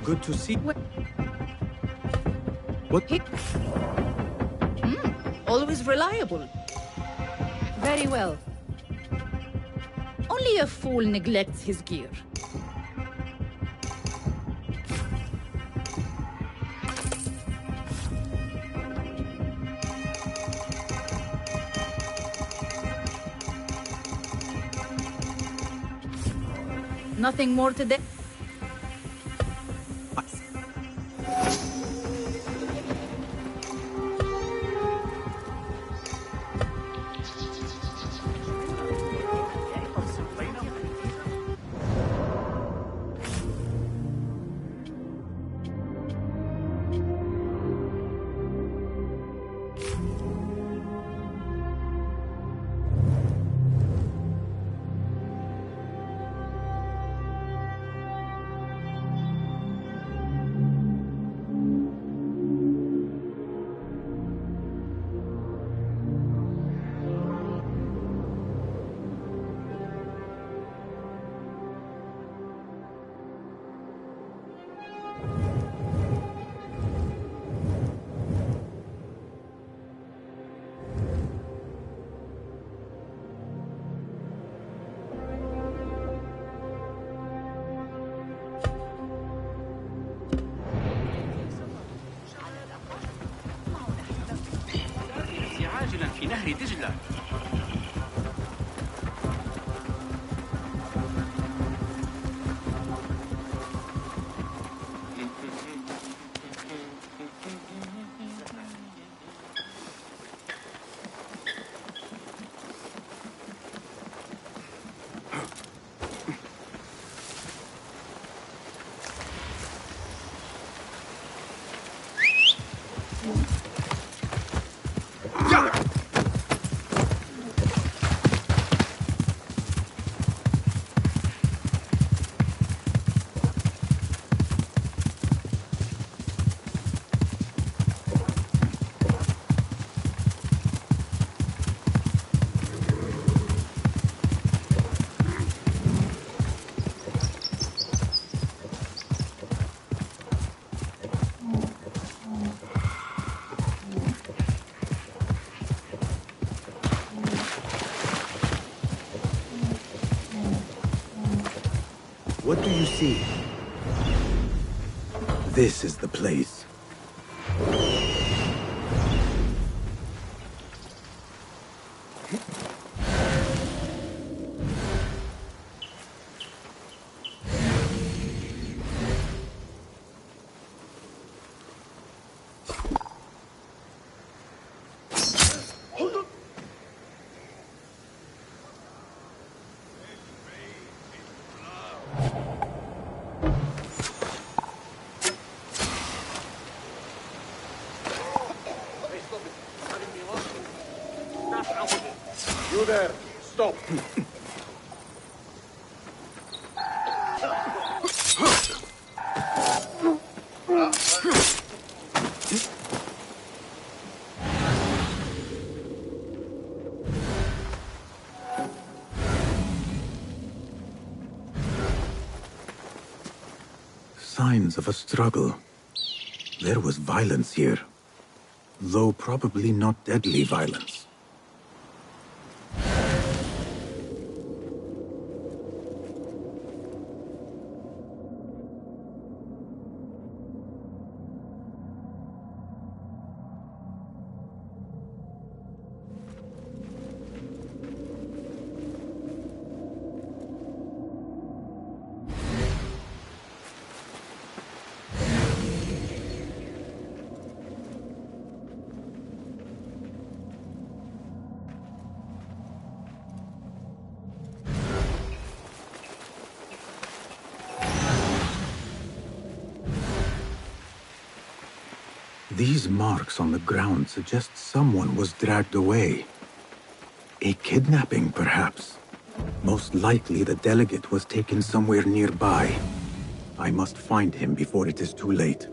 Good to see. What? Always reliable. Very well. Only a fool neglects his gear. Nothing more today? عاجلا في نهر دجلة. What do you see? This is the place. You there, stop. Signs of a struggle. There was violence here, though probably not deadly violence. These marks on the ground suggest someone was dragged away. A kidnapping, perhaps. Most likely the delegate was taken somewhere nearby. I must find him before it is too late.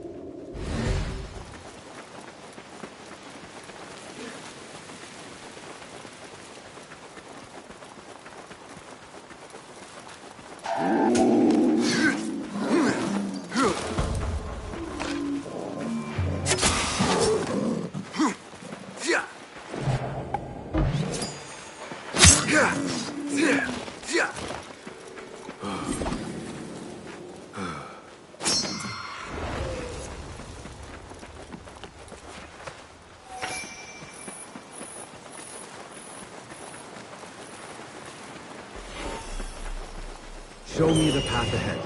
Show me the path ahead.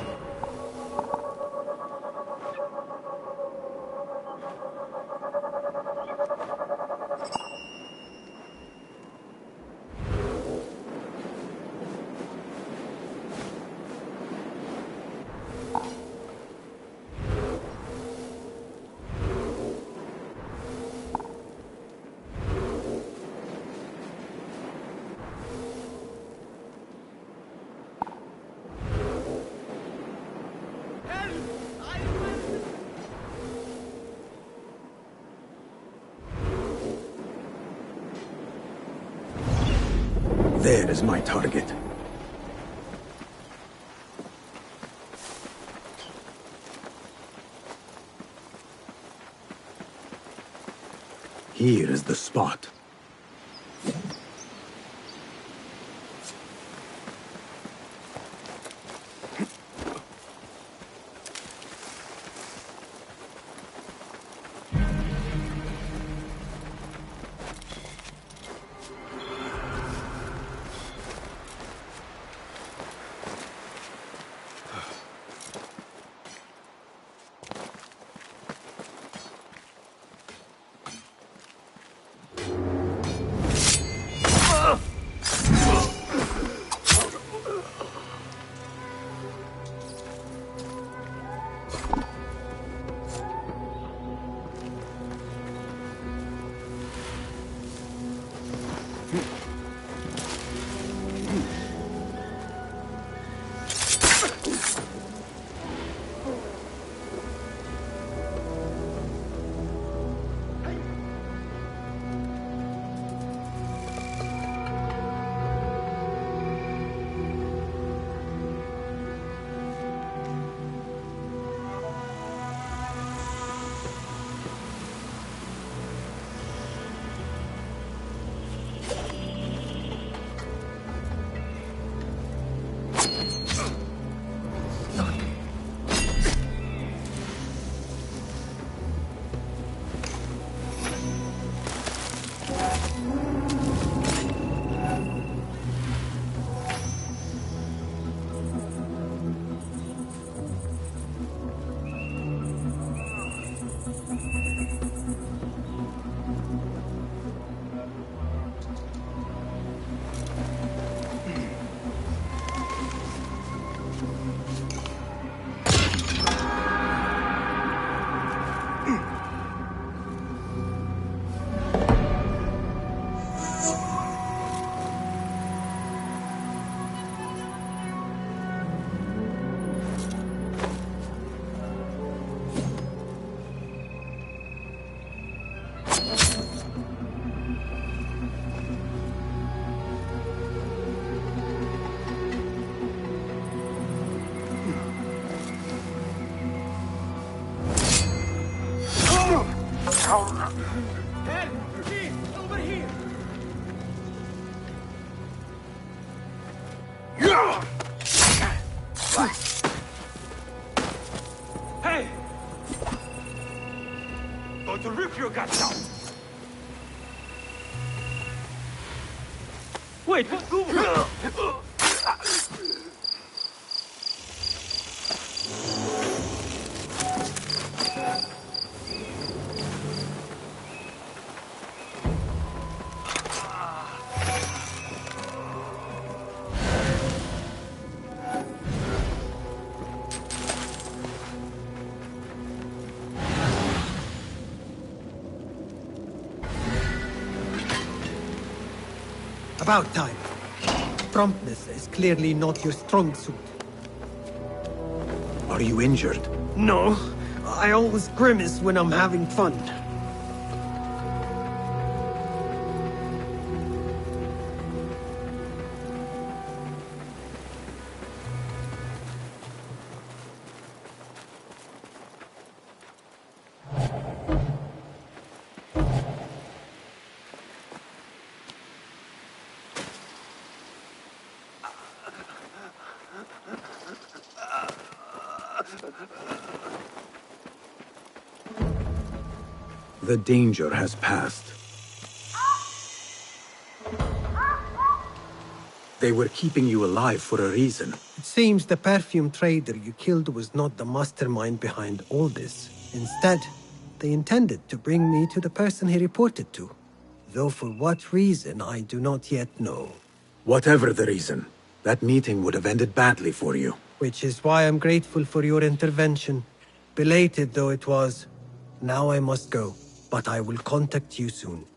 There is my target. Here is the spot. Over here! Hey! Going to rip your guts out! Wait, what? About time. Promptness is clearly not your strong suit. Are you injured? No. I always grimace when I'm having fun. The danger has passed. They were keeping you alive for a reason. It seems the perfume trader you killed was not the mastermind behind all this. Instead, they intended to bring me to the person he reported to. Though for what reason, I do not yet know. Whatever the reason, that meeting would have ended badly for you. Which is why I'm grateful for your intervention. Belated though it was, now I must go. But I will contact you soon.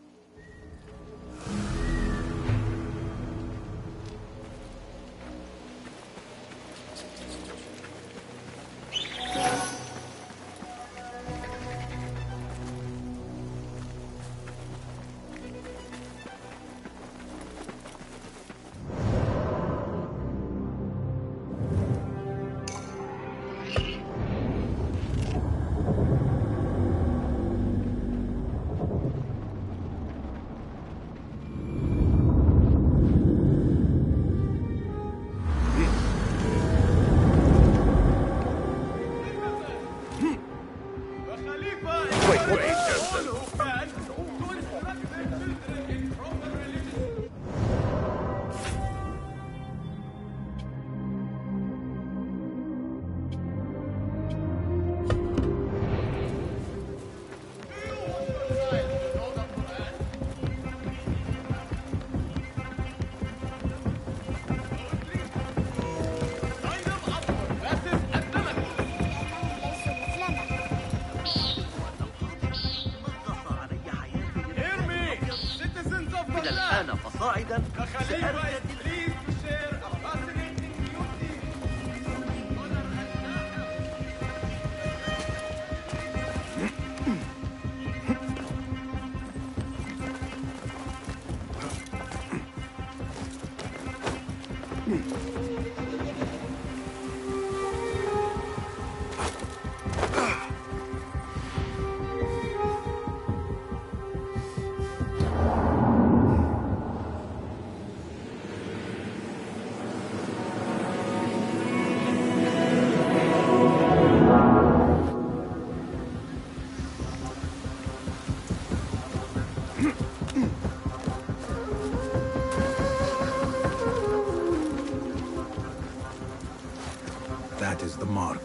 That is the mark.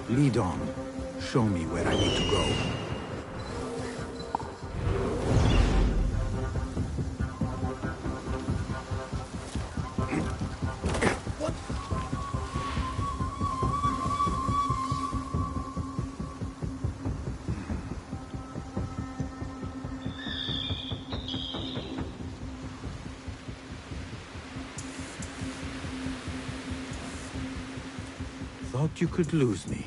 Lead on. Show me where I need to go. Thought you could lose me.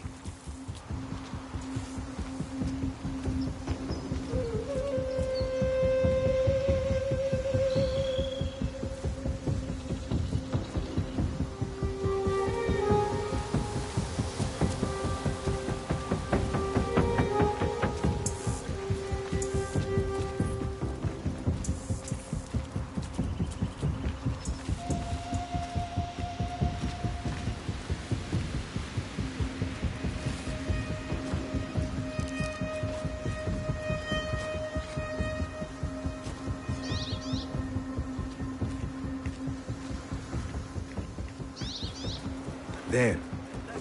There.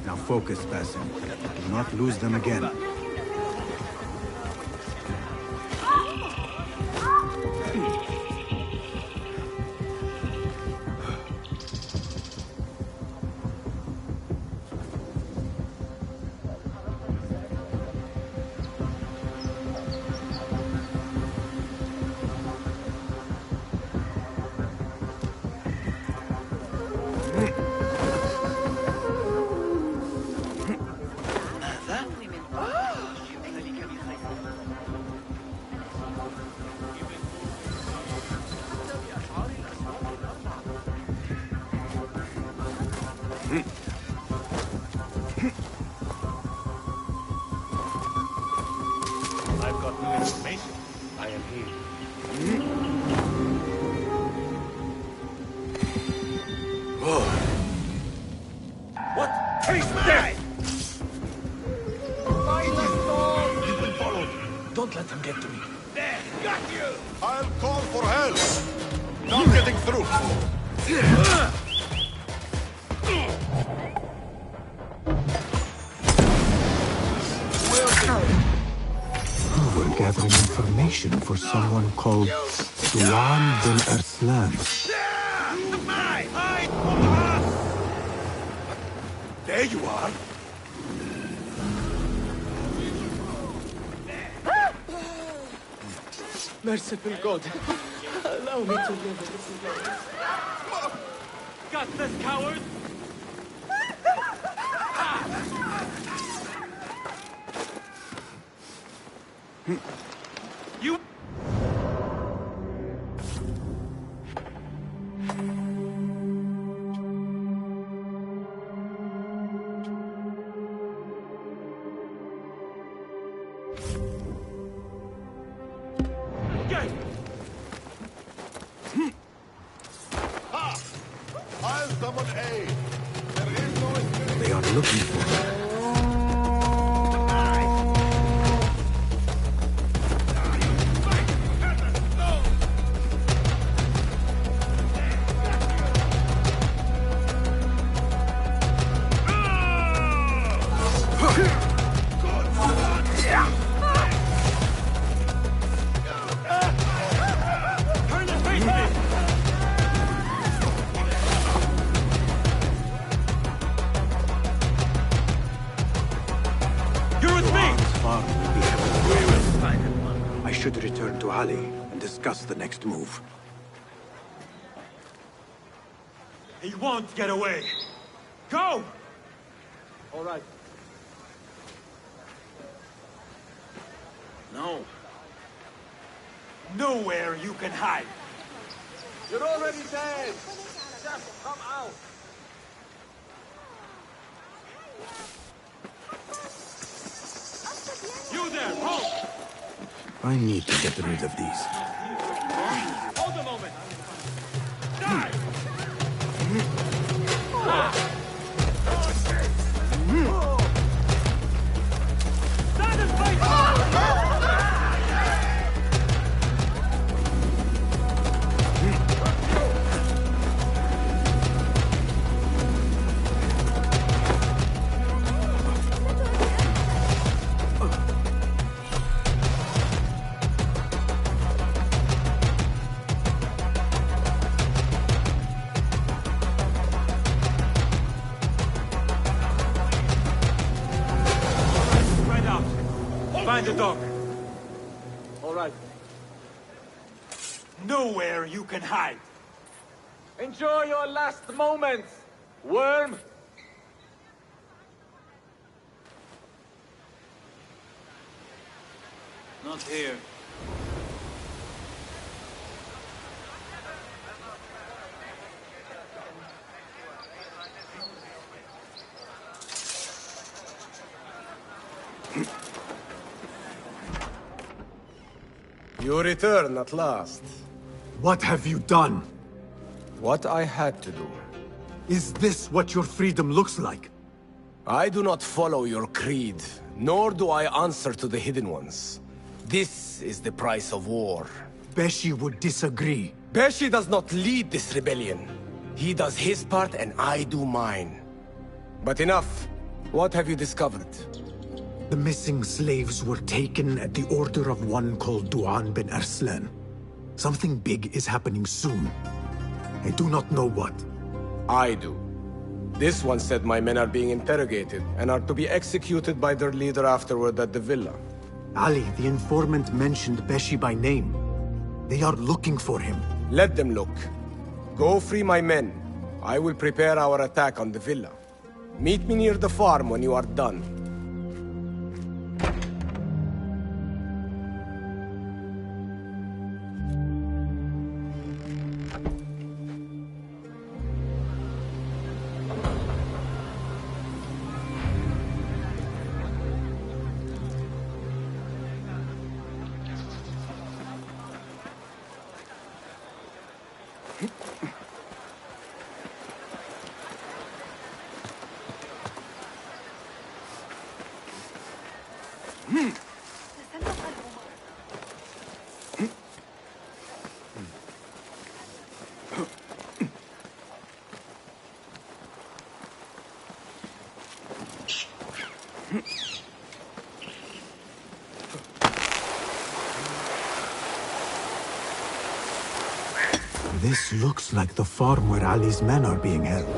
Now focus, Basim. Do not lose them again. I've got new information. I am here. What? Taste death! You've been followed. Don't let them get to me. There, got you! I'll call for help! Not getting through! We're gathering information for someone called Duan bin Arslan. There you are. Merciful God, allow me to live in this place. Got this, coward! You... I'll summon aid. There is no escape. They are looking for her. I should return to Ali and discuss the next move. He won't get away! Go! All right. No. Nowhere you can hide! You're already dead! Just come out! You there, halt! I need to get rid of these. Hold a moment! Die! Stand and fight! Find the dog. All right. Nowhere you can hide. Enjoy your last moments, worm! Not here. You return at last. What have you done? What I had to do. Is this what your freedom looks like? I do not follow your creed, nor do I answer to the Hidden Ones. This is the price of war. Beshi would disagree. Beshi does not lead this rebellion. He does his part and I do mine. But enough. What have you discovered? The missing slaves were taken at the order of one called Duan bin Arslan. Something big is happening soon. I do not know what. I do. This one said my men are being interrogated and are to be executed by their leader afterward at the villa. Ali, the informant, mentioned Beshi by name. They are looking for him. Let them look. Go free my men. I will prepare our attack on the villa. Meet me near the farm when you are done. This looks like the farm where Ali's men are being held.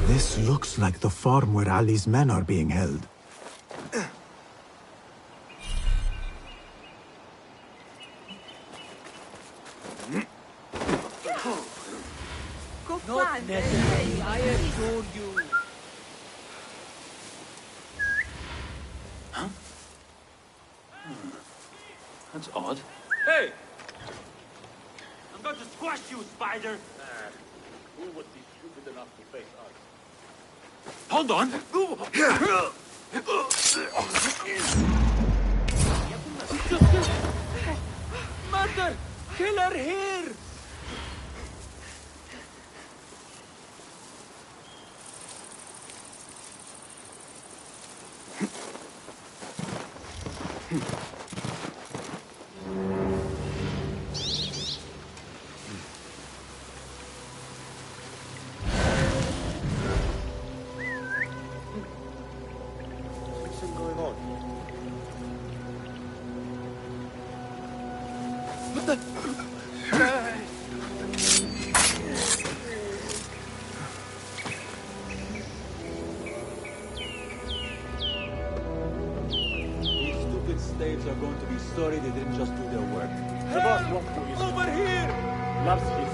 This looks like the farm where Ali's men are being held. Not necessary, I assure you. Huh? That's odd. Hey! I'm going to squash you, spider! Who would be stupid enough to face us? Hold on! Murder! Killer here! Slaves are going to be sorry they didn't just do their work. The boss won't do his Over here! loves his.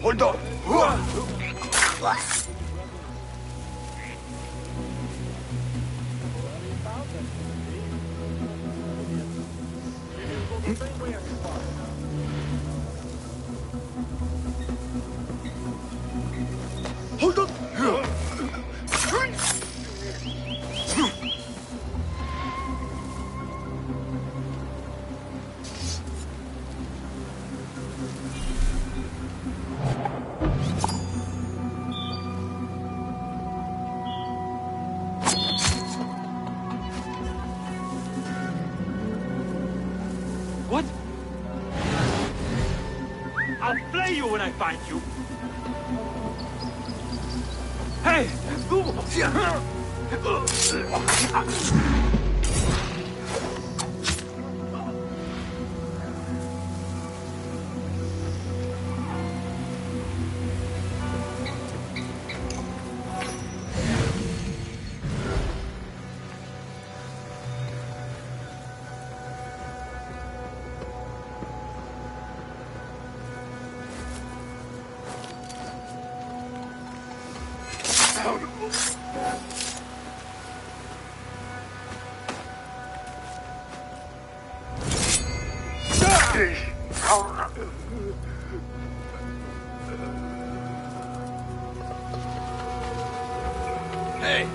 Hold on! Hold on! What? I'll flay you when I find you! Hey! Hey!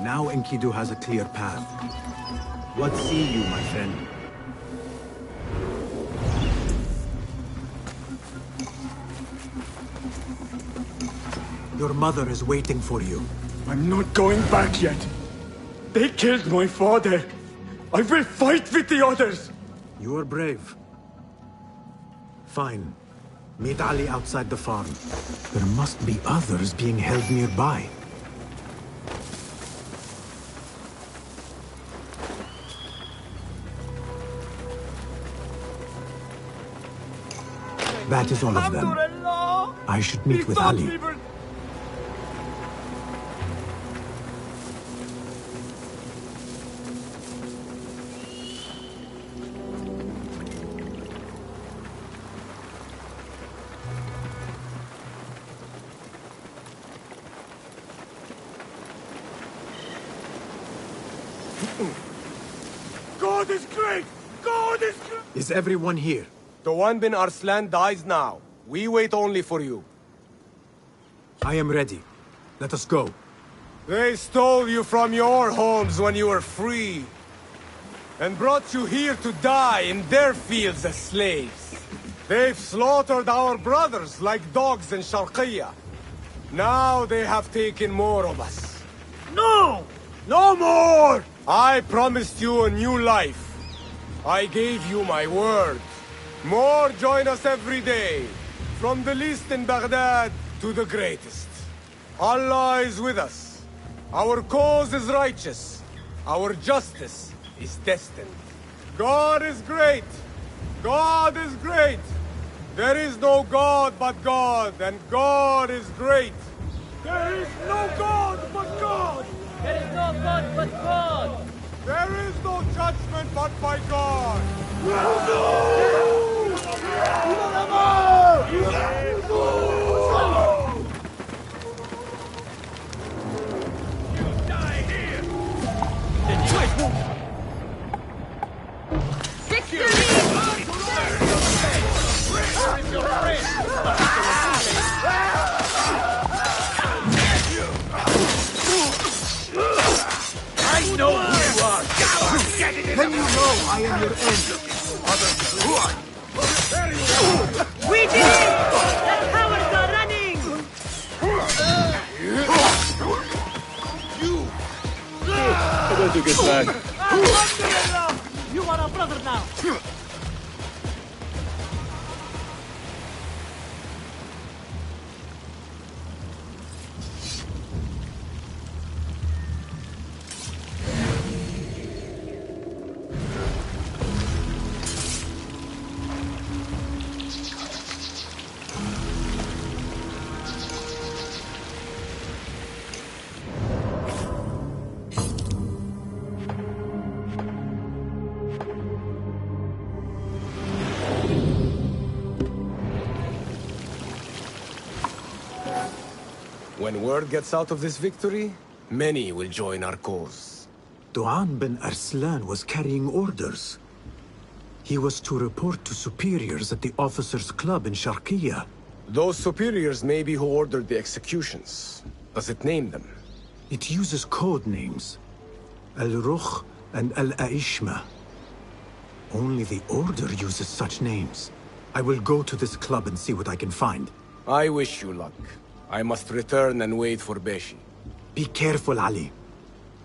Now Enkidu has a clear path. What see you, my friend? Your mother is waiting for you. I'm not going back yet. They killed my father. I will fight with the others. You are brave. Fine. Meet Ali outside the farm. There must be others being held nearby. That is all of them. I should meet with Ali. God is great! God is great! Is everyone here? The one bin Arslan dies now. We wait only for you. I am ready. Let us go. They stole you from your homes when you were free, and brought you here to die in their fields as slaves. They've slaughtered our brothers like dogs in Sharqiyya. Now they have taken more of us. No! No more! I promised you a new life. I gave you my word. More join us every day, from the least in Baghdad to the greatest. Allah is with us. Our cause is righteous. Our justice is destined. God is great. God is great. There is no God but God, and God is great. There is no God but God! There is no God but God! There is no judgment but by God! I know who you are! Then you know I am your end. We did it! The cowards are running! I'm going to get back. Alhamdulillah! You are a brother now! When word gets out of this victory, many will join our cause. Duan bin Arslan was carrying orders. He was to report to superiors at the officers' club in Sharqiyya. Those superiors may be who ordered the executions. Does it name them? It uses code names. Al-Rukh and Al-Aishma. Only the Order uses such names. I will go to this club and see what I can find. I wish you luck. I must return and wait for Beshi. Be careful, Ali.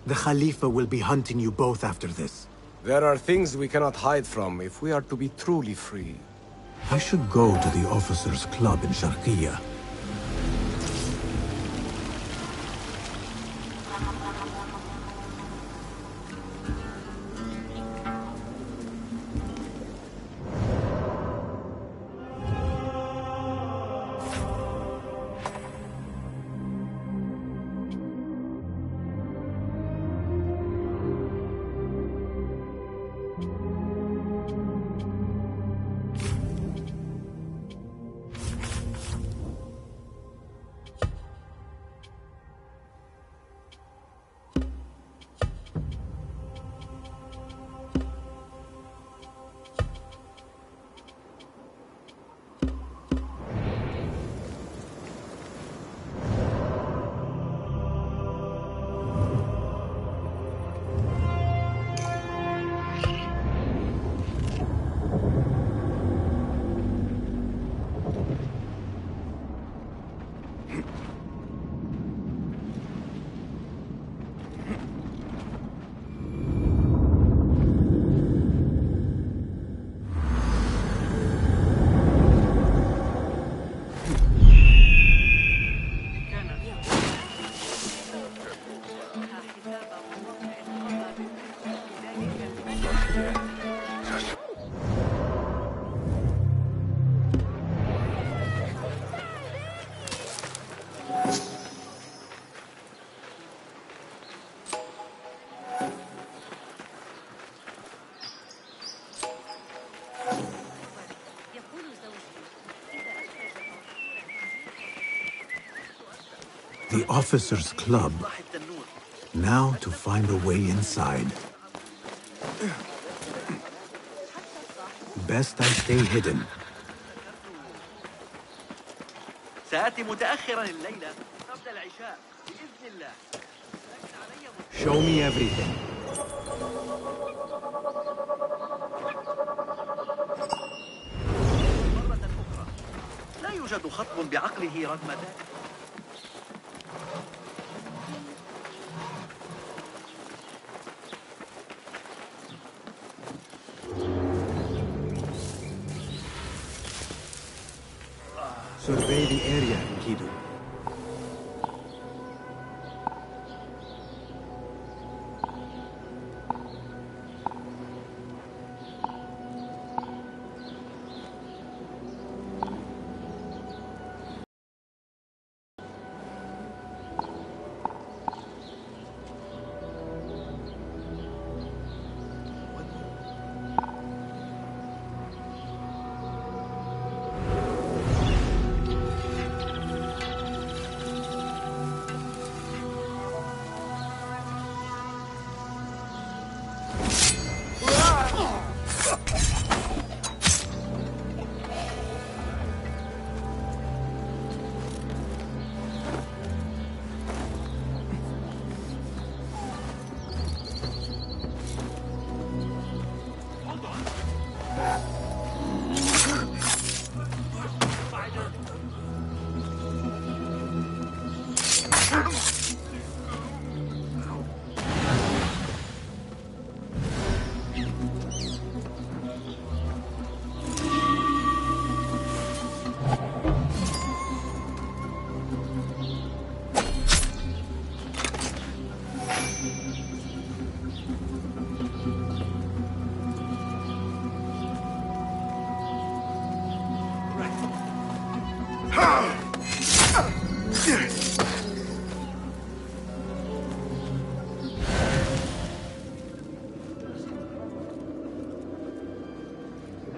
The Khalifa will be hunting you both after this. There are things we cannot hide from if we are to be truly free. I should go to the officers' club in Sharqiyya. The Officers' Club. Now to find a way inside. Best I stay hidden. سآتي متأخرا الليلة قبل العشاء بإذن الله. Show me everything. مرة أخرى لا يوجد خطب بعقله رغم ذلك. Survey the area, Kido.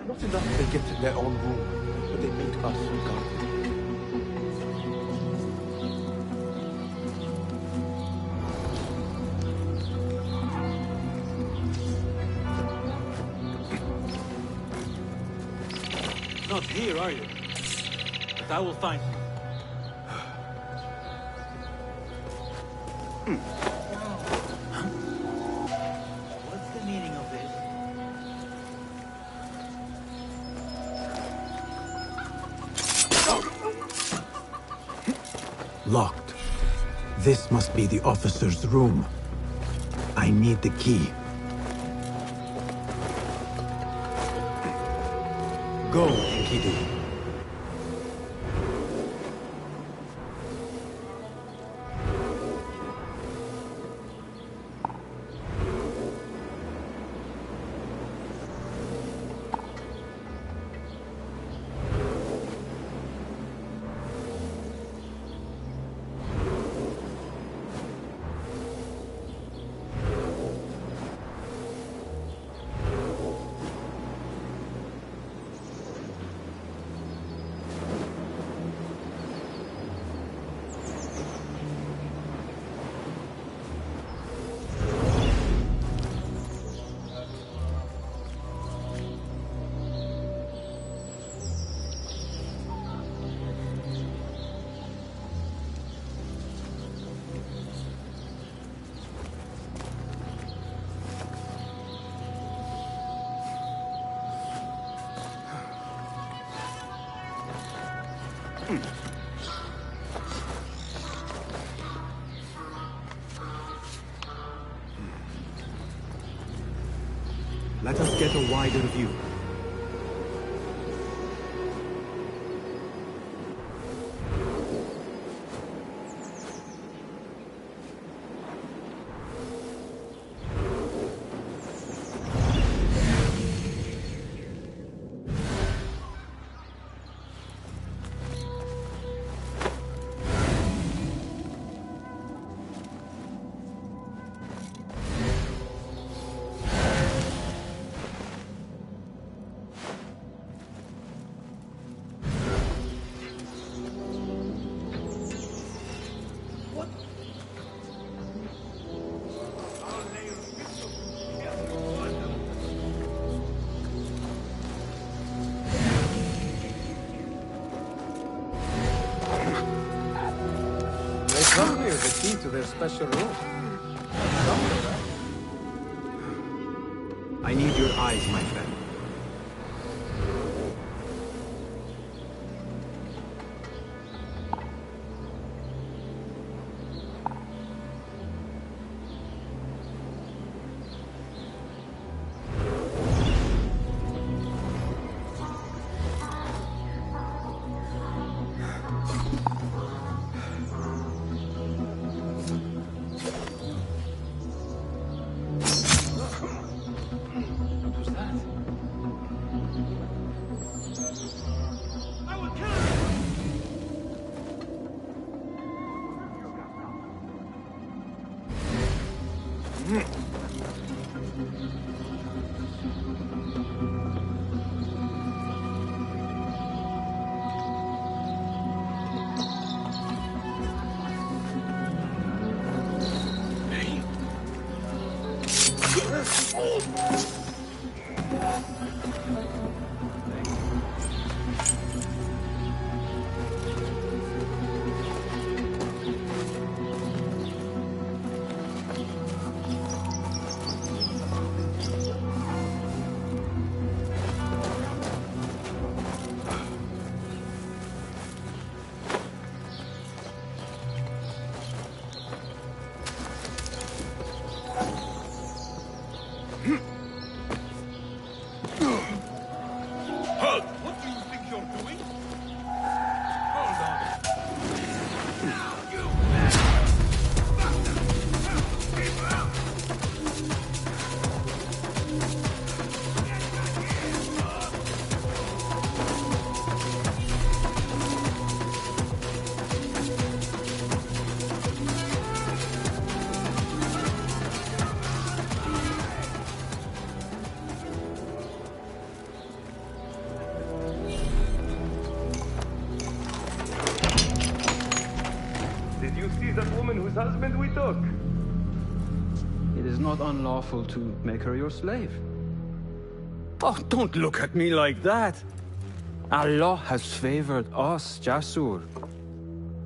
Not enough they get their own room, but they make us regardless. Not here, are you? But I will find you. What's the meaning of this? Locked. This must be the officer's room. I need the key. Go, Enkidu. Let us get a wider view. key to their special room. That's something, right? I need your eyes, my friend. Husband we took. It is not unlawful to make her your slave. Oh, don't look at me like that. Allah has favored us, Jasur.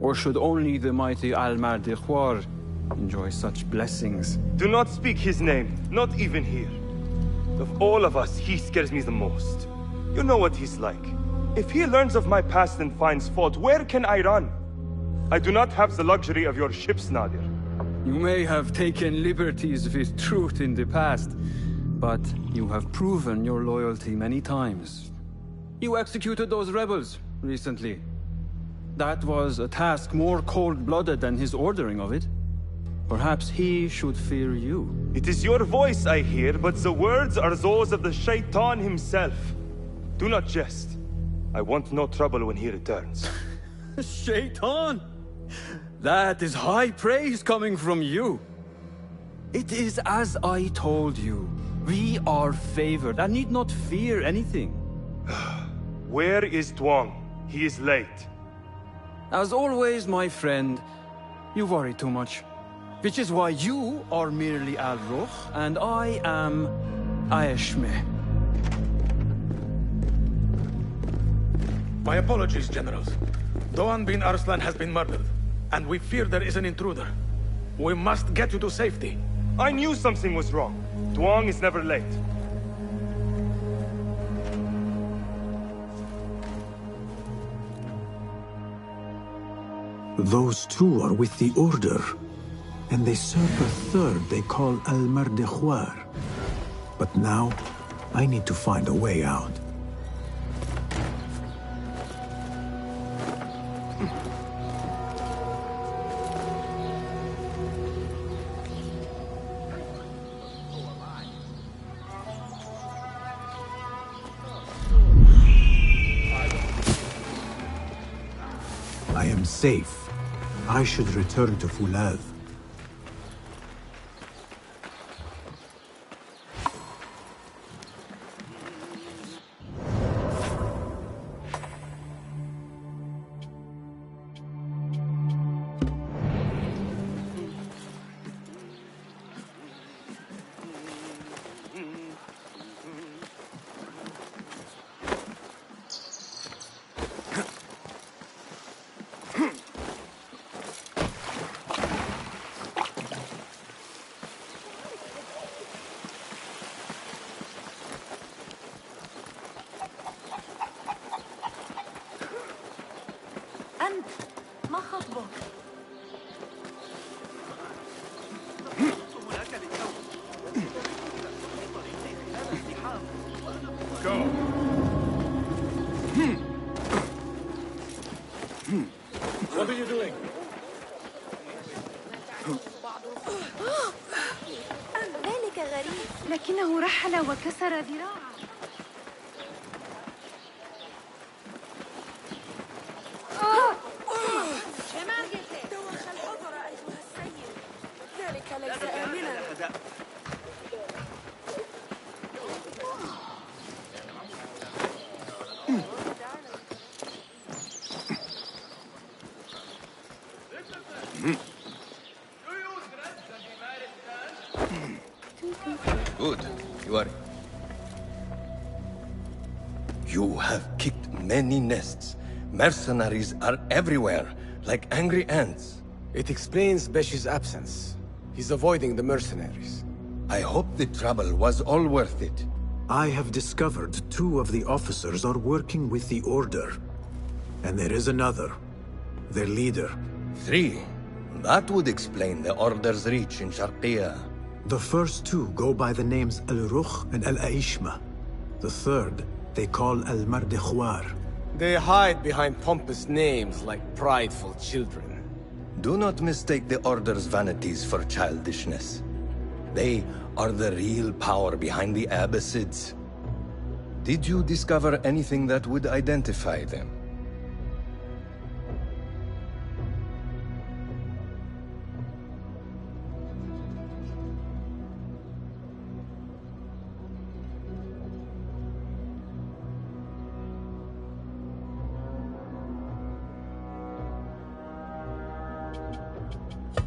Or should only the mighty Al-Mardikhwar enjoy such blessings? Do not speak his name, not even here. Of all of us, he scares me the most. You know what he's like. If he learns of my past and finds fault, where can I run? I do not have the luxury of your ships, Nadir. You may have taken liberties with truth in the past, but you have proven your loyalty many times. You executed those rebels recently. That was a task more cold-blooded than his ordering of it. Perhaps he should fear you. It is your voice I hear, but the words are those of the Shaitan himself. Do not jest. I want no trouble when he returns. Shaitan! That is high praise coming from you. It is as I told you. We are favored and need not fear anything. Where is Tuang? He is late. As always, my friend, you worry too much. Which is why you are merely Al-Ruh, and I am Aeshme. My apologies, generals. Doğan bin Arslan has been murdered, and we fear there is an intruder. We must get you to safety. I knew something was wrong. Tuang is never late. Those two are with the Order, and they serve a third they call Al-Mardikhwar. But now, I need to find a way out. I am safe. I should return to Fulad. Go. What are you doing? ذلك غريب لكنه رحل وكسر ذراعه دوخ الحضر أيها السيد ذلك ليس آمنا Good. You are... You have kicked many nests. Mercenaries are everywhere, like angry ants. It explains Beshi's absence. He's avoiding the mercenaries. I hope the trouble was all worth it. I have discovered 2 of the officers are working with the Order. And there is another. Their leader. 3. That would explain the Order's reach in Sharqiya. The first 2 go by the names Al-Rukh and Al-Aishma. The third, they call Al-Mardekhwar. They hide behind pompous names like prideful children. Do not mistake the Order's vanities for childishness. They are the real power behind the Abbasids. Did you discover anything that would identify them?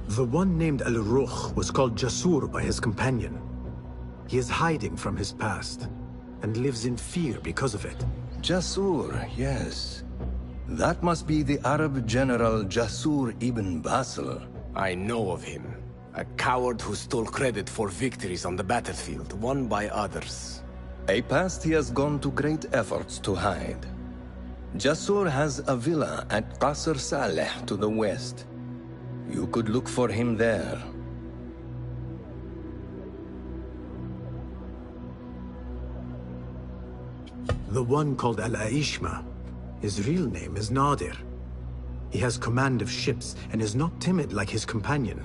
The one named Al-Rukh was called Jasur by his companion. He is hiding from his past, and lives in fear because of it. Jasur, yes. That must be the Arab general Jasur ibn Basil. I know of him. A coward who stole credit for victories on the battlefield, won by others. A past he has gone to great efforts to hide. Jasur has a villa at Qasr Saleh to the west. You could look for him there. The one called Al-Aishma, his real name is Nadir. He has command of ships and is not timid like his companion.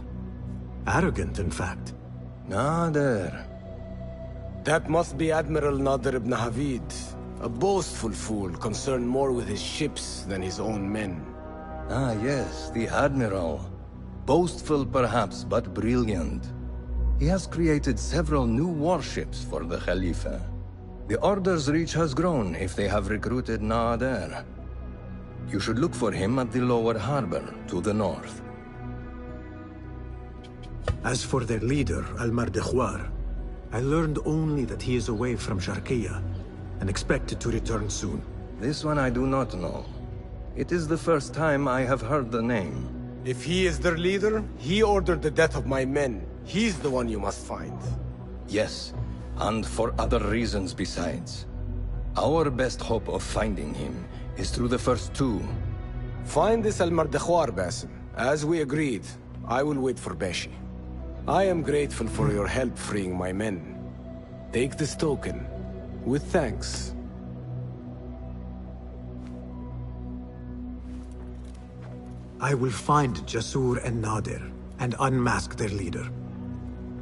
Arrogant, in fact. Nadir. That must be Admiral Nadir ibn Havid. A boastful fool concerned more with his ships than his own men. Ah, yes, the Admiral. Boastful perhaps, but brilliant. He has created several new warships for the Khalifa. The Order's reach has grown if they have recruited Nadir. You should look for him at the lower harbor, to the north. As for their leader, Al-Mardekhwar, I learned only that he is away from Sharqiya, and expected to return soon. This one I do not know. It is the first time I have heard the name. If he is their leader, he ordered the death of my men. He's the one you must find. Yes, and for other reasons besides. Our best hope of finding him is through the first 2. Find this Al-Mardekhwar, Basim. As we agreed, I will wait for Beshi. I am grateful for your help freeing my men. Take this token, with thanks. I will find Jasur and Nadir, and unmask their leader.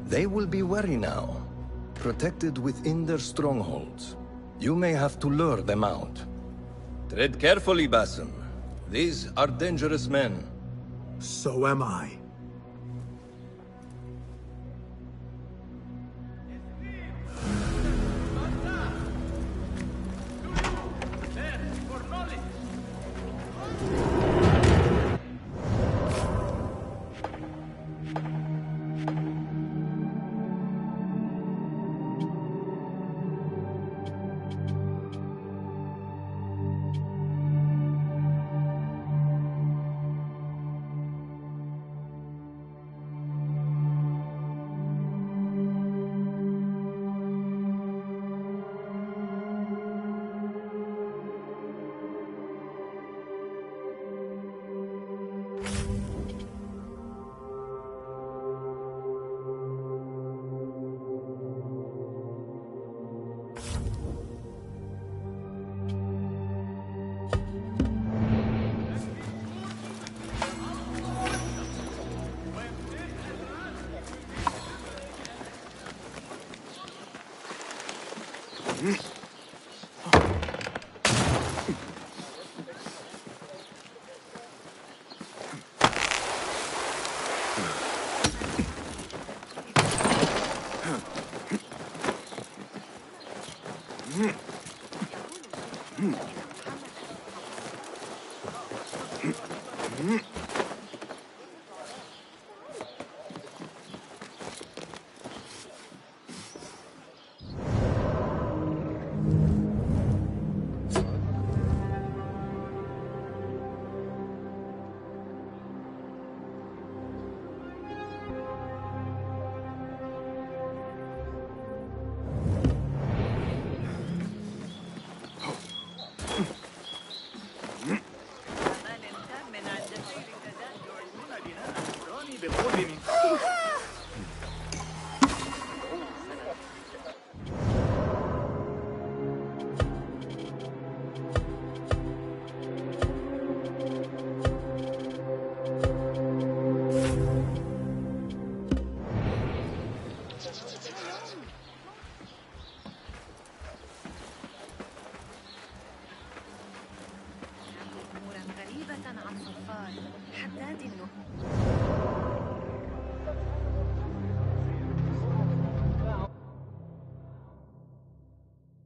They will be wary now, protected within their strongholds. You may have to lure them out. Tread carefully, Basim. These are dangerous men. So am I. أمورا غريبة عن صفار حداد النهب.